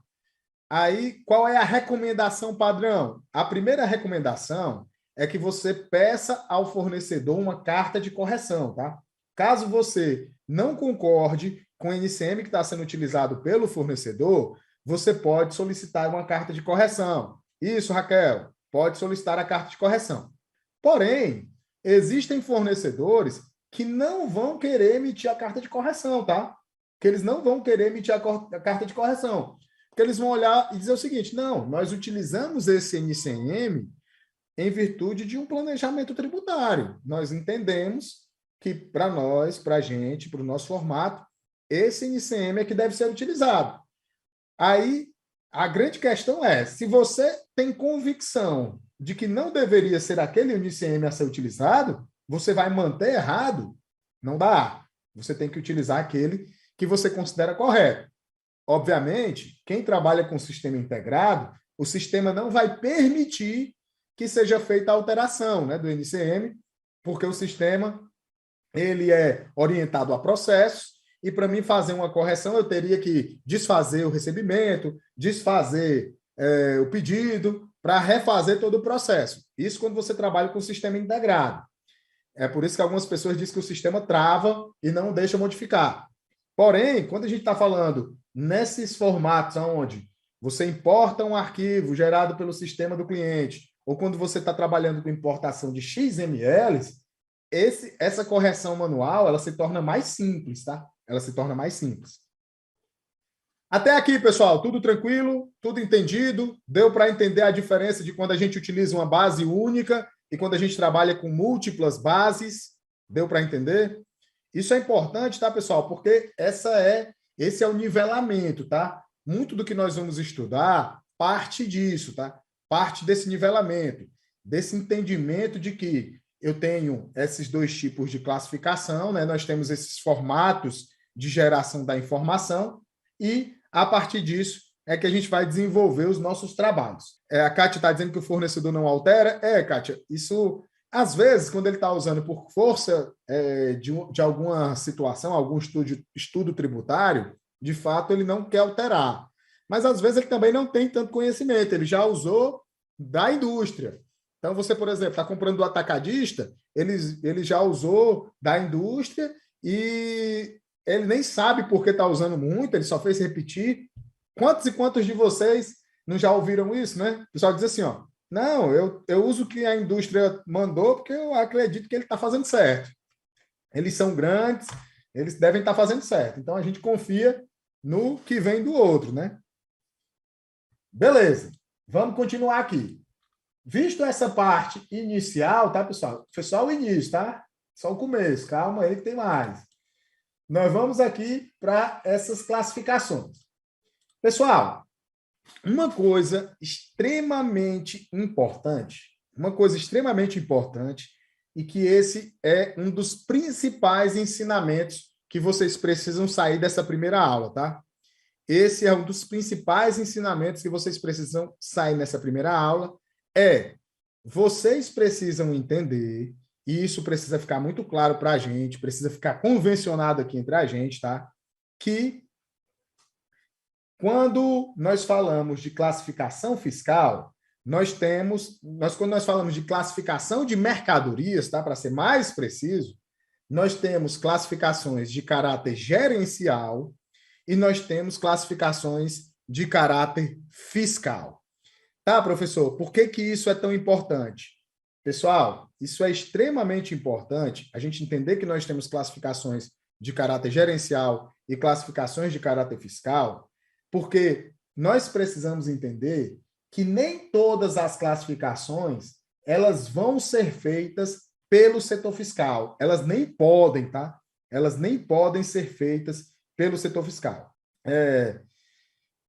Aí, qual é a recomendação padrão? A primeira recomendação é que você peça ao fornecedor uma carta de correção, tá? Caso você não concorde com o NCM que está sendo utilizado pelo fornecedor, você pode solicitar uma carta de correção. Isso, Raquel, pode solicitar a carta de correção. Porém, existem fornecedores que não vão querer emitir a carta de correção, tá? Que eles não vão querer emitir a carta de correção. Porque eles vão olhar e dizer o seguinte: não, nós utilizamos esse NCM em virtude de um planejamento tributário. Nós entendemos que para nós, para a gente, para o nosso formato, esse NCM é que deve ser utilizado. Aí, a grande questão é, se você tem convicção de que não deveria ser aquele NCM a ser utilizado, você vai manter errado? Não dá. Você tem que utilizar aquele que você considera correto. Obviamente, quem trabalha com sistema integrado, o sistema não vai permitir que seja feita a alteração, né, do NCM, porque o sistema ele é orientado a processos, e para mim fazer uma correção, eu teria que desfazer o recebimento, desfazer o pedido, para refazer todo o processo. Isso quando você trabalha com sistema integrado. É por isso que algumas pessoas dizem que o sistema trava e não deixa modificar. Porém, quando a gente está falando nesses formatos onde você importa um arquivo gerado pelo sistema do cliente, ou quando você está trabalhando com importação de XMLs, essa correção manual ela se torna mais simples, tá? Ela se torna mais simples. Até aqui, pessoal, tudo tranquilo? Tudo entendido? Deu para entender a diferença de quando a gente utiliza uma base única e quando a gente trabalha com múltiplas bases? Deu para entender? Isso é importante, tá, pessoal? Porque esse é o nivelamento, tá? Muito do que nós vamos estudar parte disso, tá? Parte desse nivelamento, desse entendimento de que eu tenho esses dois tipos de classificação, né? Nós temos esses formatos de geração da informação e, a partir disso, é que a gente vai desenvolver os nossos trabalhos. A Kátia está dizendo que o fornecedor não altera. Kátia, isso... Às vezes, quando ele está usando por força de alguma situação, algum estudo tributário, de fato, ele não quer alterar. Mas, às vezes, ele também não tem tanto conhecimento, ele já usou da indústria. Então, você, por exemplo, está comprando do atacadista, ele já usou da indústria e ele nem sabe por que está usando muito, ele só fez repetir. Quantos e quantos de vocês não já ouviram isso, né? O pessoal diz assim, ó, não, eu uso o que a indústria mandou porque eu acredito que ele está fazendo certo. Eles são grandes, eles devem estar fazendo certo. Então, a gente confia no que vem do outro, né? Beleza. Vamos continuar aqui. Visto essa parte inicial, tá, pessoal? Foi só o início, tá? Só o começo. Calma aí que tem mais. Nós vamos aqui para essas classificações. Pessoal, uma coisa extremamente importante e que esse é um dos principais ensinamentos que vocês precisam sair dessa primeira aula, tá? Esse é um dos principais ensinamentos que vocês precisam sair nessa primeira aula, vocês precisam entender, e isso precisa ficar muito claro para a gente, precisa ficar convencionado aqui entre a gente, tá? Que quando nós falamos de classificação fiscal, quando nós falamos de classificação de mercadorias, tá? Para ser mais preciso, nós temos classificações de caráter gerencial e nós temos classificações de caráter fiscal. Tá, professor? Por que isso é tão importante? Pessoal, isso é extremamente importante, a gente entender que nós temos classificações de caráter gerencial e classificações de caráter fiscal, porque nós precisamos entender que nem todas as classificações elas vão ser feitas pelo setor fiscal. Elas nem podem, tá? Elas nem podem ser feitas pelo setor fiscal.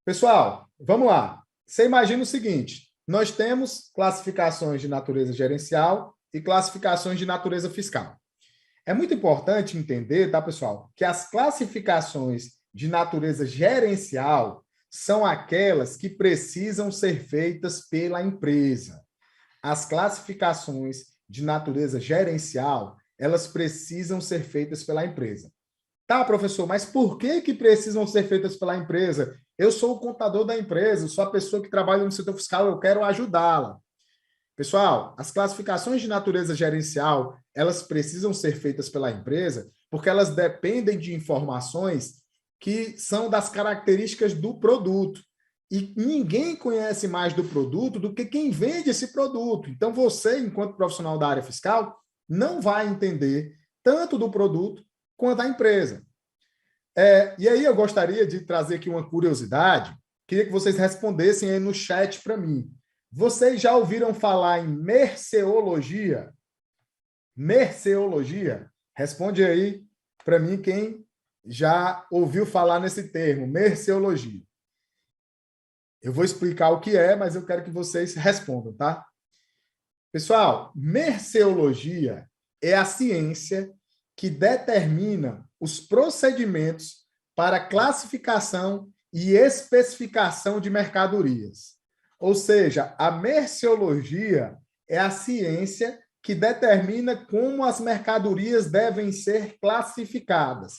Pessoal, vamos lá. Você imagina o seguinte, nós temos classificações de natureza gerencial e classificações de natureza fiscal. É muito importante entender, tá, pessoal, que as classificações de natureza gerencial são aquelas que precisam ser feitas pela empresa. As classificações de natureza gerencial, elas precisam ser feitas pela empresa. Tá, professor, mas por que precisam ser feitas pela empresa? Eu sou o contador da empresa, sou a pessoa que trabalha no setor fiscal, eu quero ajudá-la. Pessoal, as classificações de natureza gerencial, elas precisam ser feitas pela empresa porque elas dependem de informações que são das características do produto. E ninguém conhece mais do produto do que quem vende esse produto. Então, você, enquanto profissional da área fiscal, não vai entender tanto do produto quanto a empresa. E aí eu gostaria de trazer aqui uma curiosidade, queria que vocês respondessem aí no chat para mim. Vocês já ouviram falar em merceologia? Merceologia? Responde aí para mim quem já ouviu falar nesse termo, merceologia. Eu vou explicar o que é, mas eu quero que vocês respondam, tá? Pessoal, merceologia é a ciência que determina os procedimentos para classificação e especificação de mercadorias. Ou seja, a merceologia é a ciência que determina como as mercadorias devem ser classificadas.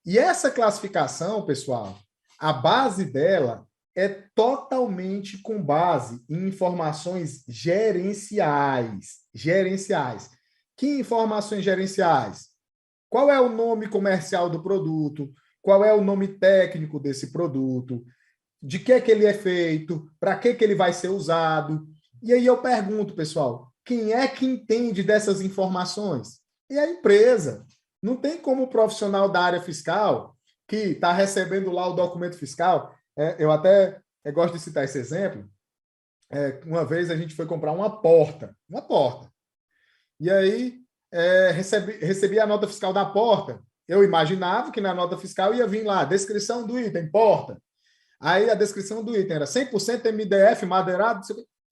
E essa classificação, pessoal, a base dela é totalmente com base em informações gerenciais. Gerenciais. Que informações gerenciais? Qual é o nome comercial do produto? Qual é o nome técnico desse produto? De que é que ele é feito? Para que ele vai ser usado? E aí eu pergunto, pessoal, quem é que entende dessas informações? É a empresa. Não tem como o profissional da área fiscal que está recebendo lá o documento fiscal. Eu até gosto de citar esse exemplo. Uma vez a gente foi comprar uma porta. E aí recebi a nota fiscal da porta. Eu imaginava que na nota fiscal ia vir lá, descrição do item, porta. Aí a descrição do item era 100% MDF, madeirado.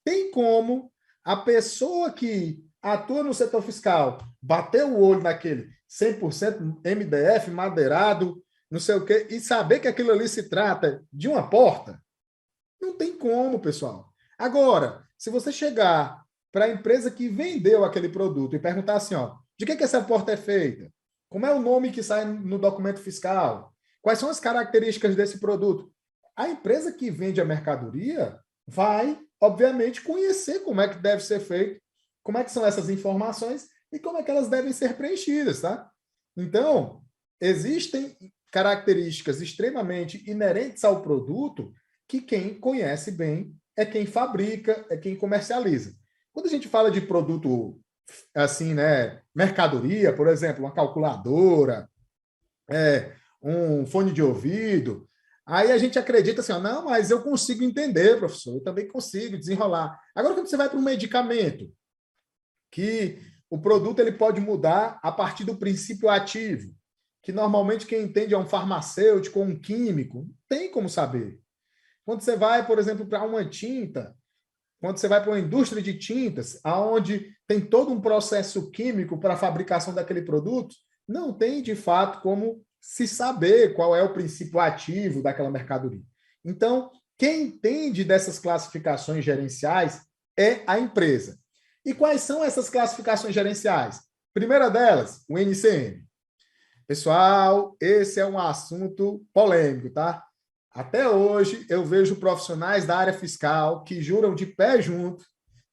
Tem como a pessoa que atua no setor fiscal bater o olho naquele 100% MDF, madeirado, não sei o quê, e saber que aquilo ali se trata de uma porta? Não tem como, pessoal. Agora, se você chegar para a empresa que vendeu aquele produto e perguntar assim, ó, de que essa porta é feita? Como é o nome que sai no documento fiscal? Quais são as características desse produto? A empresa que vende a mercadoria vai, obviamente, conhecer como é que deve ser feito, como é que são essas informações e como é que elas devem ser preenchidas, tá? Então, existem características extremamente inerentes ao produto que quem conhece bem é quem fabrica, é quem comercializa. Quando a gente fala de produto assim, né, mercadoria, por exemplo, uma calculadora, um fone de ouvido, aí a gente acredita assim, ó, não, mas eu consigo entender, professor, eu também consigo desenrolar. Agora, quando você vai para um medicamento, que o produto ele pode mudar a partir do princípio ativo, que normalmente quem entende é um farmacêutico ou um químico, não tem como saber. Quando você vai, por exemplo, para uma tinta, quando você vai para uma indústria de tintas, aonde tem todo um processo químico para a fabricação daquele produto, não tem, de fato, como se saber qual é o princípio ativo daquela mercadoria. Então, quem entende dessas classificações gerenciais é a empresa. E quais são essas classificações gerenciais? Primeira delas, o NCM. Pessoal, esse é um assunto polêmico, tá? Até hoje, eu vejo profissionais da área fiscal que juram de pé junto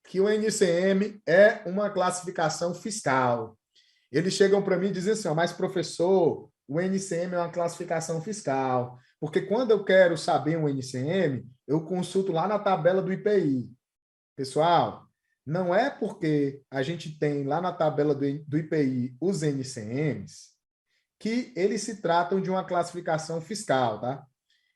que o NCM é uma classificação fiscal. Eles chegam para mim e dizem assim, mas professor, o NCM é uma classificação fiscal, porque quando eu quero saber um NCM, eu consulto lá na tabela do IPI. Pessoal, não é porque a gente tem lá na tabela do IPI os NCMs que eles se tratam de uma classificação fiscal, tá?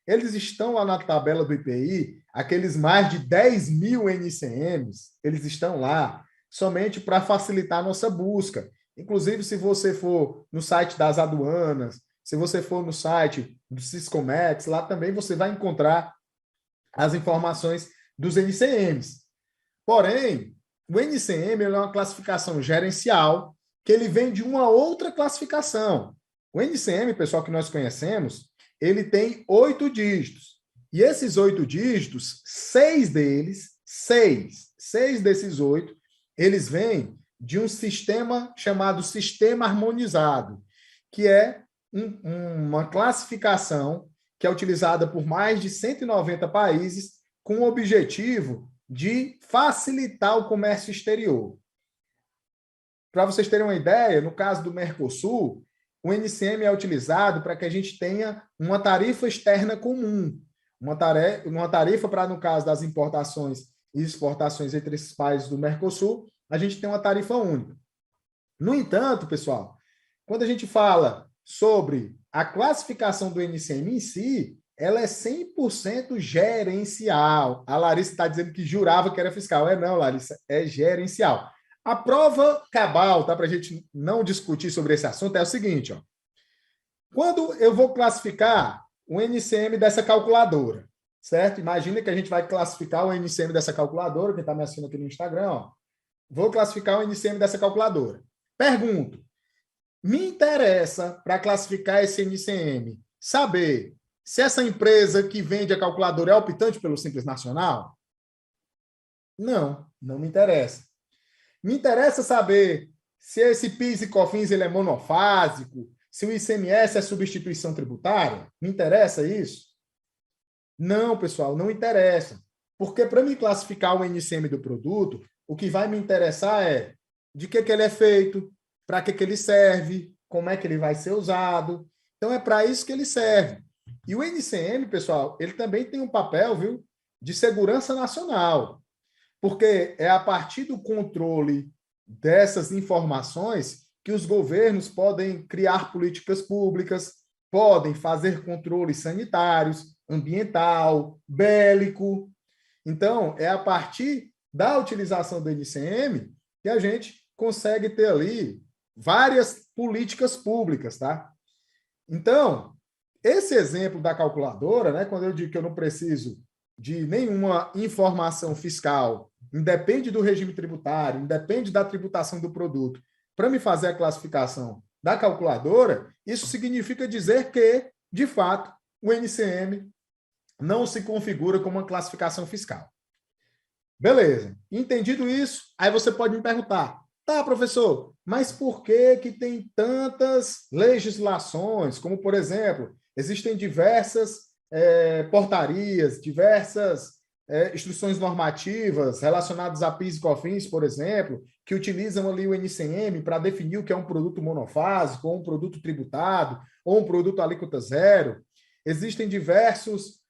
Eles estão lá na tabela do IPI, aqueles mais de 10 mil NCMs, eles estão lá somente para facilitar a nossa busca. Inclusive, se você for no site das aduanas, se você for no site do Siscomex, lá também você vai encontrar as informações dos NCMs. Porém, o NCM é uma classificação gerencial que ele vem de uma outra classificação. O NCM, pessoal, que nós conhecemos, ele tem 8 dígitos. E esses 8 dígitos, 6 desses 8, eles vêm de um sistema chamado Sistema Harmonizado, que é uma classificação que é utilizada por mais de 190 países com o objetivo de facilitar o comércio exterior. Para vocês terem uma ideia, no caso do Mercosul, o NCM é utilizado para que a gente tenha uma tarifa externa comum, uma tarifa para, no caso das importações e exportações entre esses países do Mercosul, a gente tem uma tarifa única. No entanto, pessoal, quando a gente fala sobre a classificação do NCM em si, ela é 100% gerencial. A Larissa está dizendo que jurava que era fiscal. Não, Larissa, é gerencial. A prova cabal, tá, para a gente não discutir sobre esse assunto, é o seguinte, ó. Quando eu vou classificar o NCM dessa calculadora, certo? Imagina que a gente vai classificar o NCM dessa calculadora, quem está me assistindo aqui no Instagram, ó. Vou classificar o NCM dessa calculadora. Pergunto, me interessa, para classificar esse NCM, saber se essa empresa que vende a calculadora é optante pelo Simples Nacional? Não, não me interessa. Me interessa saber se esse PIS e COFINS ele é monofásico, se o ICMS é substituição tributária. Me interessa isso? Não, pessoal, não interessa. Porque para me classificar o NCM do produto, o que vai me interessar é de que ele é feito, para que ele serve, como é que ele vai ser usado. Então, é para isso que ele serve. E o NCM, pessoal, ele também tem um papel, viu, de segurança nacional. Porque é a partir do controle dessas informações que os governos podem criar políticas públicas, podem fazer controles sanitários, ambiental, bélico. Então, é a partir da utilização do NCM que a gente consegue ter ali várias políticas públicas, tá? Então, esse exemplo da calculadora, né, quando eu digo que eu não preciso de nenhuma informação fiscal, independe do regime tributário, independe da tributação do produto, para me fazer a classificação da calculadora, isso significa dizer que, de fato, o NCM não se configura como uma classificação fiscal. Beleza. Entendido isso, aí você pode me perguntar, tá, professor, mas por que tem tantas legislações, como, por exemplo, existem diversas portarias, diversas instruções normativas relacionadas a PIS e COFINS, por exemplo, que utilizam ali o NCM para definir o que é um produto monofásico, ou um produto tributado, ou um produto alíquota zero. Existem diversos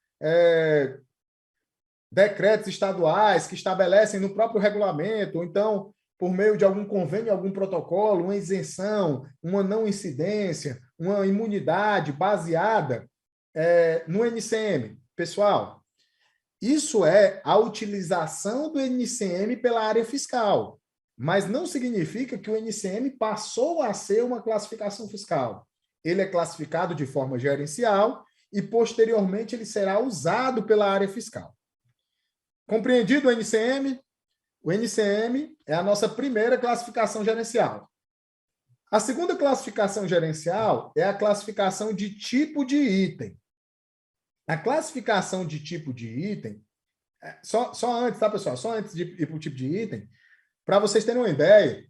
decretos estaduais que estabelecem no próprio regulamento, ou então, por meio de algum convênio, algum protocolo, uma isenção, uma não incidência, uma imunidade baseada no NCM. Pessoal, isso é a utilização do NCM pela área fiscal, mas não significa que o NCM passou a ser uma classificação fiscal. Ele é classificado de forma gerencial e, posteriormente, ele será usado pela área fiscal. Compreendido o NCM? O NCM é a nossa primeira classificação gerencial. A segunda classificação gerencial é a classificação de tipo de item. A classificação de tipo de item, só antes, tá, pessoal? Só antes de ir para o tipo de item, para vocês terem uma ideia,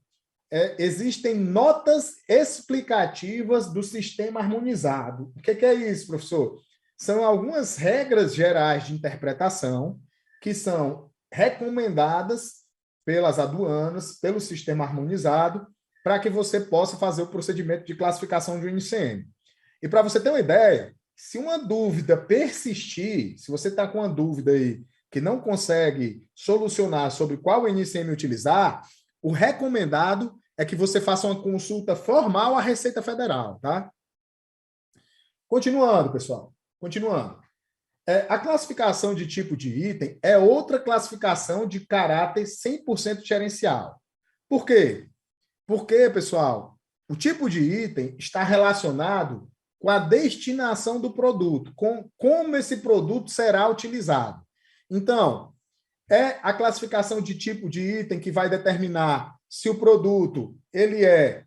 existem notas explicativas do sistema harmonizado. O que é isso, professor? São algumas regras gerais de interpretação que são recomendadas pelas aduanas, pelo sistema harmonizado, para que você possa fazer o procedimento de classificação de um NCM. E para você ter uma ideia, se uma dúvida persistir, se você está com uma dúvida aí que não consegue solucionar sobre qual NCM utilizar, o recomendado é que você faça uma consulta formal à Receita Federal, tá? Continuando, pessoal. Continuando. A classificação de tipo de item é outra classificação de caráter 100% gerencial. Por quê? Porque, pessoal, o tipo de item está relacionado com a destinação do produto, com como esse produto será utilizado. Então, é a classificação de tipo de item que vai determinar se o produto ele é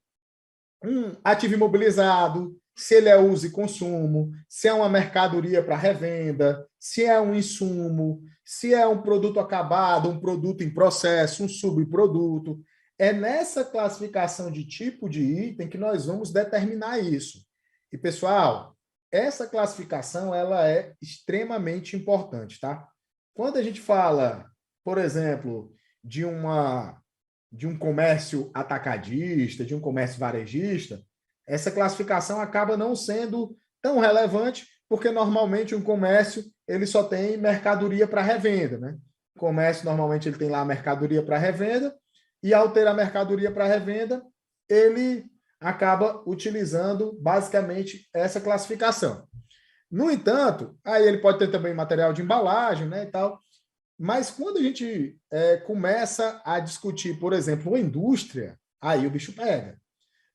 um ativo imobilizado, se ele é uso e consumo, se é uma mercadoria para revenda, se é um insumo, se é um produto acabado, um produto em processo, um subproduto. é nessa classificação de tipo de item que nós vamos determinar isso. E, pessoal, essa classificação ela é extremamente importante, tá? Quando a gente fala, por exemplo, de um comércio atacadista, de um comércio varejista, essa classificação acaba não sendo tão relevante, porque normalmente um comércio ele só tem mercadoria para revenda, né? O comércio normalmente ele tem lá a mercadoria para revenda, e ao ter a mercadoria para revenda, ele acaba utilizando basicamente essa classificação. No entanto, aí ele pode ter também material de embalagem, né, e tal. Mas quando a gente começa a discutir, por exemplo, uma indústria, aí o bicho pega.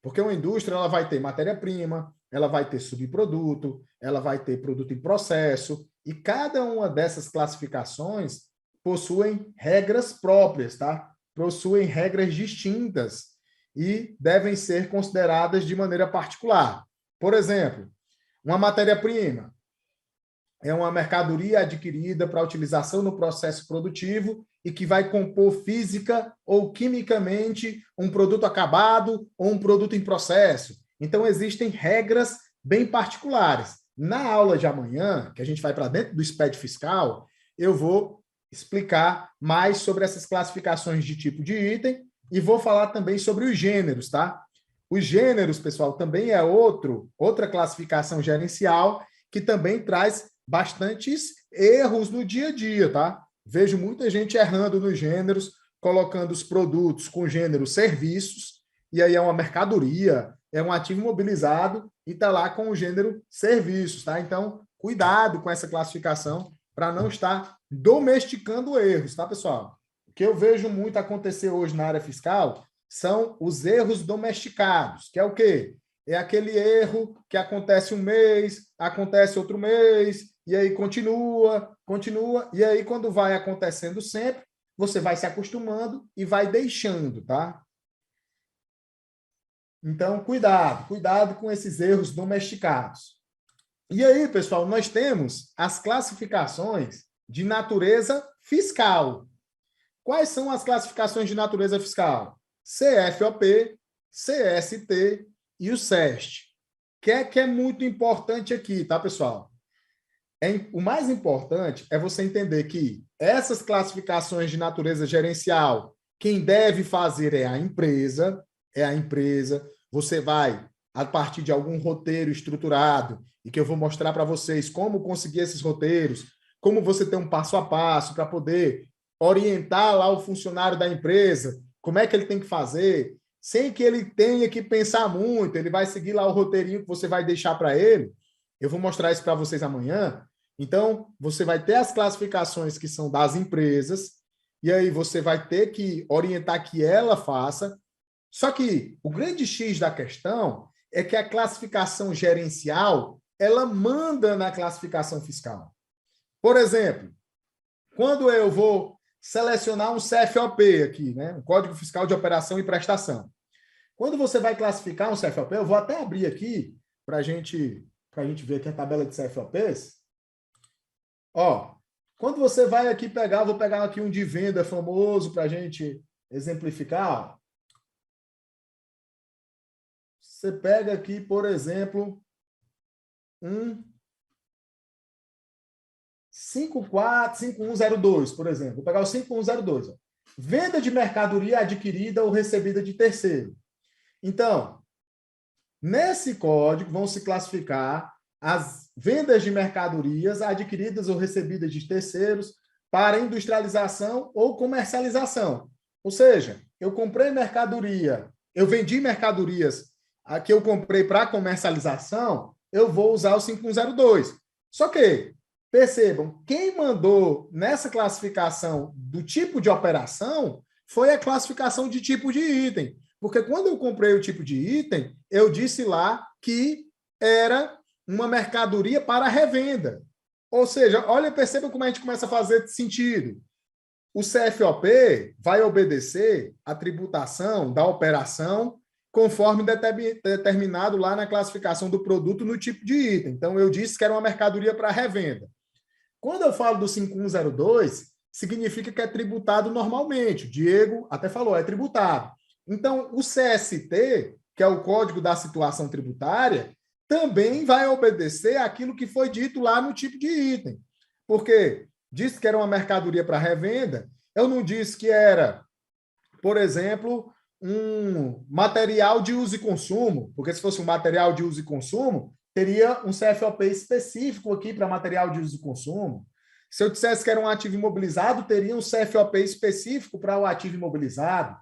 Porque uma indústria ela vai ter matéria-prima, ela vai ter subproduto, ela vai ter produto em processo, e cada uma dessas classificações possuem regras próprias, tá? Possuem regras distintas e devem ser consideradas de maneira particular. Por exemplo, uma matéria-prima é uma mercadoria adquirida para utilização no processo produtivo e que vai compor física ou quimicamente um produto acabado ou um produto em processo. Então, existem regras bem particulares. Na aula de amanhã, que a gente vai para dentro do SPED fiscal, eu vou explicar mais sobre essas classificações de tipo de item e vou falar também sobre os gêneros, tá? Os gêneros, pessoal, também é outra classificação gerencial que também traz bastantes erros no dia a dia, tá? Vejo muita gente errando nos gêneros, colocando os produtos com gênero serviços, e aí é uma mercadoria, é um ativo imobilizado e está lá com o gênero serviços, tá? Então, cuidado com essa classificação para não estar domesticando erros, tá, pessoal? O que eu vejo muito acontecer hoje na área fiscal são os erros domesticados, que é o quê? É aquele erro que acontece um mês, acontece outro mês, e aí continua, e aí quando vai acontecendo sempre, você vai se acostumando e vai deixando, tá? Então, cuidado com esses erros domesticados. E aí, pessoal, nós temos as classificações de natureza fiscal. Quais são as classificações de natureza fiscal? CFOP, CST e o SEST. O que é muito importante aqui, tá, pessoal? O mais importante é você entender que essas classificações de natureza gerencial, quem deve fazer é a empresa, Você vai, a partir de algum roteiro estruturado, e que eu vou mostrar para vocês como conseguir esses roteiros, como você ter um passo a passo para poder orientar lá o funcionário da empresa, como é que ele tem que fazer, sem que ele tenha que pensar muito, ele vai seguir lá o roteirinho que você vai deixar para ele. Eu vou mostrar isso para vocês amanhã. Então, você vai ter as classificações que são das empresas, e aí você vai ter que orientar que ela faça. Só que o grande X da questão é que a classificação gerencial, ela manda na classificação fiscal. Por exemplo, quando eu vou selecionar um CFOP aqui, né, um Código Fiscal de Operação e Prestação. Quando você vai classificar um CFOP, eu vou até abrir aqui para a gente ver aqui a tabela de CFOPs. Ó, quando você vai aqui pegar, vou pegar aqui um de venda famoso para a gente exemplificar. Ó. Você pega aqui, por exemplo, um 5102, por exemplo. Vou pegar o 5102. Ó. Venda de mercadoria adquirida ou recebida de terceiro. Então, nesse código vão se classificar as vendas de mercadorias adquiridas ou recebidas de terceiros para industrialização ou comercialização. Ou seja, eu comprei mercadoria, eu vendi mercadorias a que eu comprei para comercialização, eu vou usar o 5102. Só que, percebam, quem mandou nessa classificação do tipo de operação foi a classificação de tipo de item. Porque quando eu comprei o tipo de item, eu disse lá que era uma mercadoria para revenda. Ou seja, olha, perceba como a gente começa a fazer sentido. O CFOP vai obedecer à tributação da operação conforme determinado lá na classificação do produto no tipo de item. Então, eu disse que era uma mercadoria para revenda. Quando eu falo do 5102, significa que é tributado normalmente. O Diego até falou, é tributado. Então, o CST, que é o Código da Situação Tributária, também vai obedecer àquilo que foi dito lá no tipo de item. Porque disse que era uma mercadoria para revenda, eu não disse que era, por exemplo, um material de uso e consumo, porque se fosse um material de uso e consumo, teria um CFOP específico aqui para material de uso e consumo. Se eu dissesse que era um ativo imobilizado, teria um CFOP específico para o ativo imobilizado.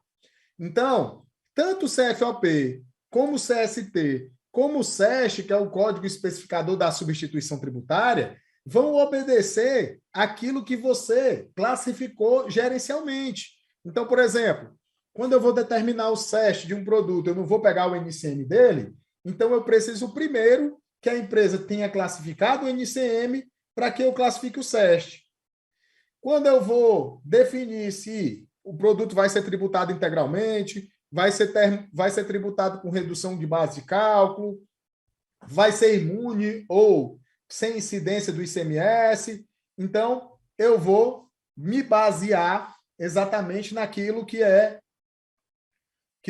Então, tanto o CFOP, como o CST, como o SEST, que é o Código Especificador da Substituição Tributária, vão obedecer aquilo que você classificou gerencialmente. Então, por exemplo, quando eu vou determinar o SEST de um produto, eu não vou pegar o NCM dele, então eu preciso primeiro que a empresa tenha classificado o NCM para que eu classifique o SEST. Quando eu vou definir se o produto vai ser tributado integralmente, vai ser tributado com redução de base de cálculo, vai ser imune ou sem incidência do ICMS. Então, eu vou me basear exatamente naquilo que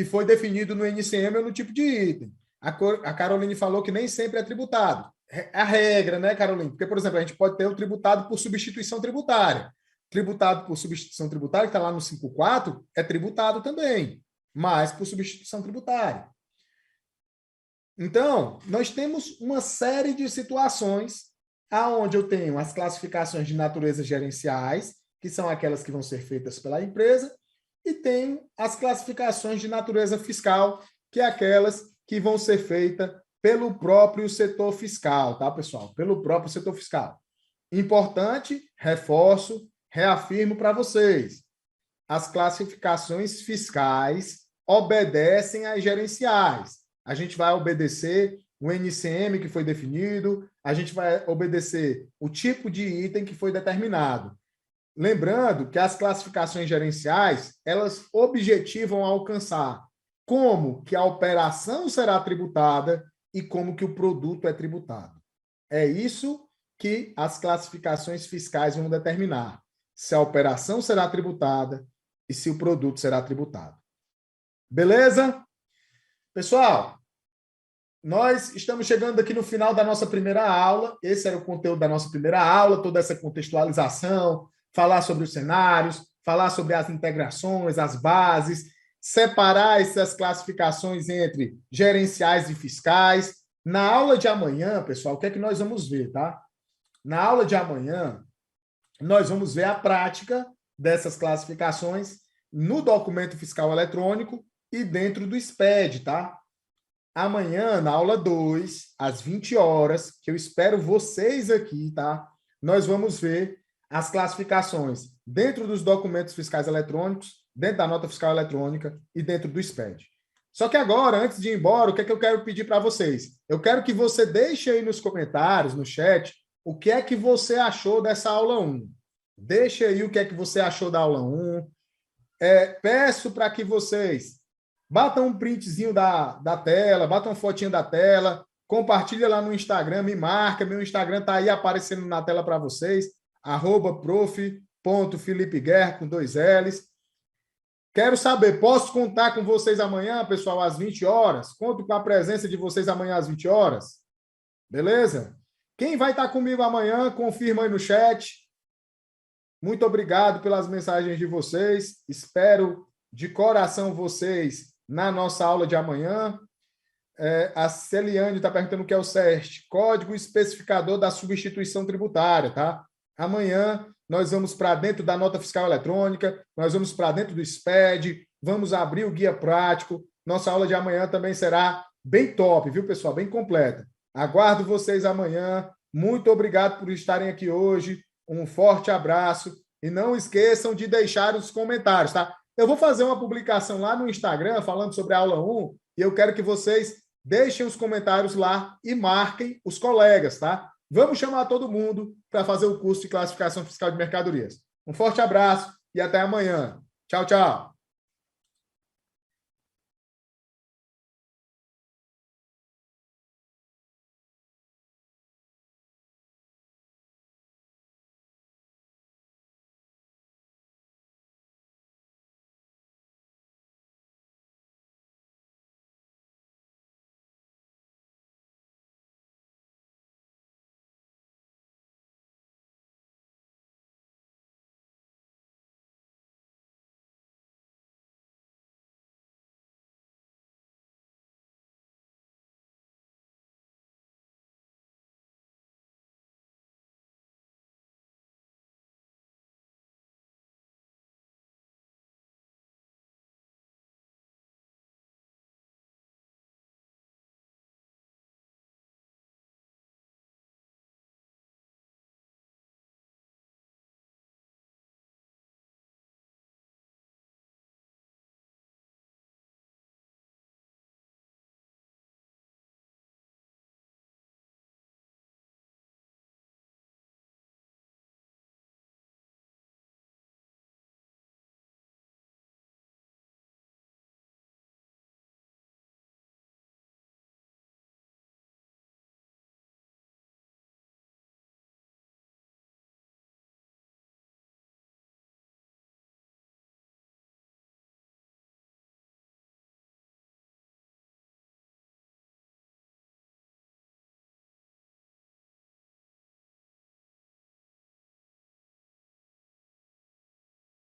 foi definido no NCM ou no tipo de item. A Caroline falou que nem sempre é tributado. É a regra, né, Caroline? Porque, por exemplo, a gente pode ter o tributado por substituição tributária. Tributado por substituição tributária, que está lá no 5.4, é tributado também, mas por substituição tributária. Então, nós temos uma série de situações aonde eu tenho as classificações de natureza gerenciais, que são aquelas que vão ser feitas pela empresa, e tenho as classificações de natureza fiscal, que é aquelas que vão ser feitas pelo próprio setor fiscal, tá, pessoal? Pelo próprio setor fiscal. Importante, reforço, reafirmo para vocês. As classificações fiscais obedecem às gerenciais. A gente vai obedecer o NCM que foi definido, a gente vai obedecer o tipo de item que foi determinado. Lembrando que as classificações gerenciais, elas objetivam alcançar como que a operação será tributada e como que o produto é tributado. É isso que as classificações fiscais vão determinar. Se a operação será tributada e se o produto será tributado. Beleza? Pessoal, nós estamos chegando aqui no final da nossa primeira aula. Esse era o conteúdo da nossa primeira aula, toda essa contextualização, falar sobre os cenários, falar sobre as integrações, as bases, separar essas classificações entre gerenciais e fiscais. Na aula de amanhã, pessoal, o que é que nós vamos ver, tá? Na aula de amanhã, nós vamos ver a prática dessas classificações no documento fiscal eletrônico e dentro do SPED, tá? Amanhã, na aula 2, às 20 horas, que eu espero vocês aqui, tá? Nós vamos ver as classificações dentro dos documentos fiscais eletrônicos, dentro da nota fiscal eletrônica e dentro do SPED. Só que agora, antes de ir embora, o que é que eu quero pedir para vocês? Eu quero que você deixe aí nos comentários, no chat, o que é que você achou dessa aula 1. Deixe aí o que é que você achou da aula 1. Peço para que vocês batam um printzinho da tela, batam uma fotinha da tela, compartilha lá no Instagram, me marca, meu Instagram está aí aparecendo na tela para vocês, @prof.felipeguerra com 2 L's. Quero saber, posso contar com vocês amanhã, pessoal, às 20 horas? Conto com a presença de vocês amanhã às 20 horas? Beleza? Quem vai estar comigo amanhã, confirma aí no chat. Muito obrigado pelas mensagens de vocês. Espero de coração vocês na nossa aula de amanhã. A Celiane está perguntando o que é o SEST, Código Especificador da Substituição Tributária, tá? Amanhã nós vamos para dentro da nota fiscal eletrônica, nós vamos para dentro do SPED, vamos abrir o guia prático. Nossa aula de amanhã também será bem top, viu, pessoal? Bem completa. Aguardo vocês amanhã. Muito obrigado por estarem aqui hoje. Um forte abraço. E não esqueçam de deixar os comentários, tá? Eu vou fazer uma publicação lá no Instagram falando sobre a aula 1 e eu quero que vocês deixem os comentários lá e marquem os colegas, tá? Vamos chamar todo mundo para fazer o curso de classificação fiscal de mercadorias. Um forte abraço e até amanhã. Tchau, tchau.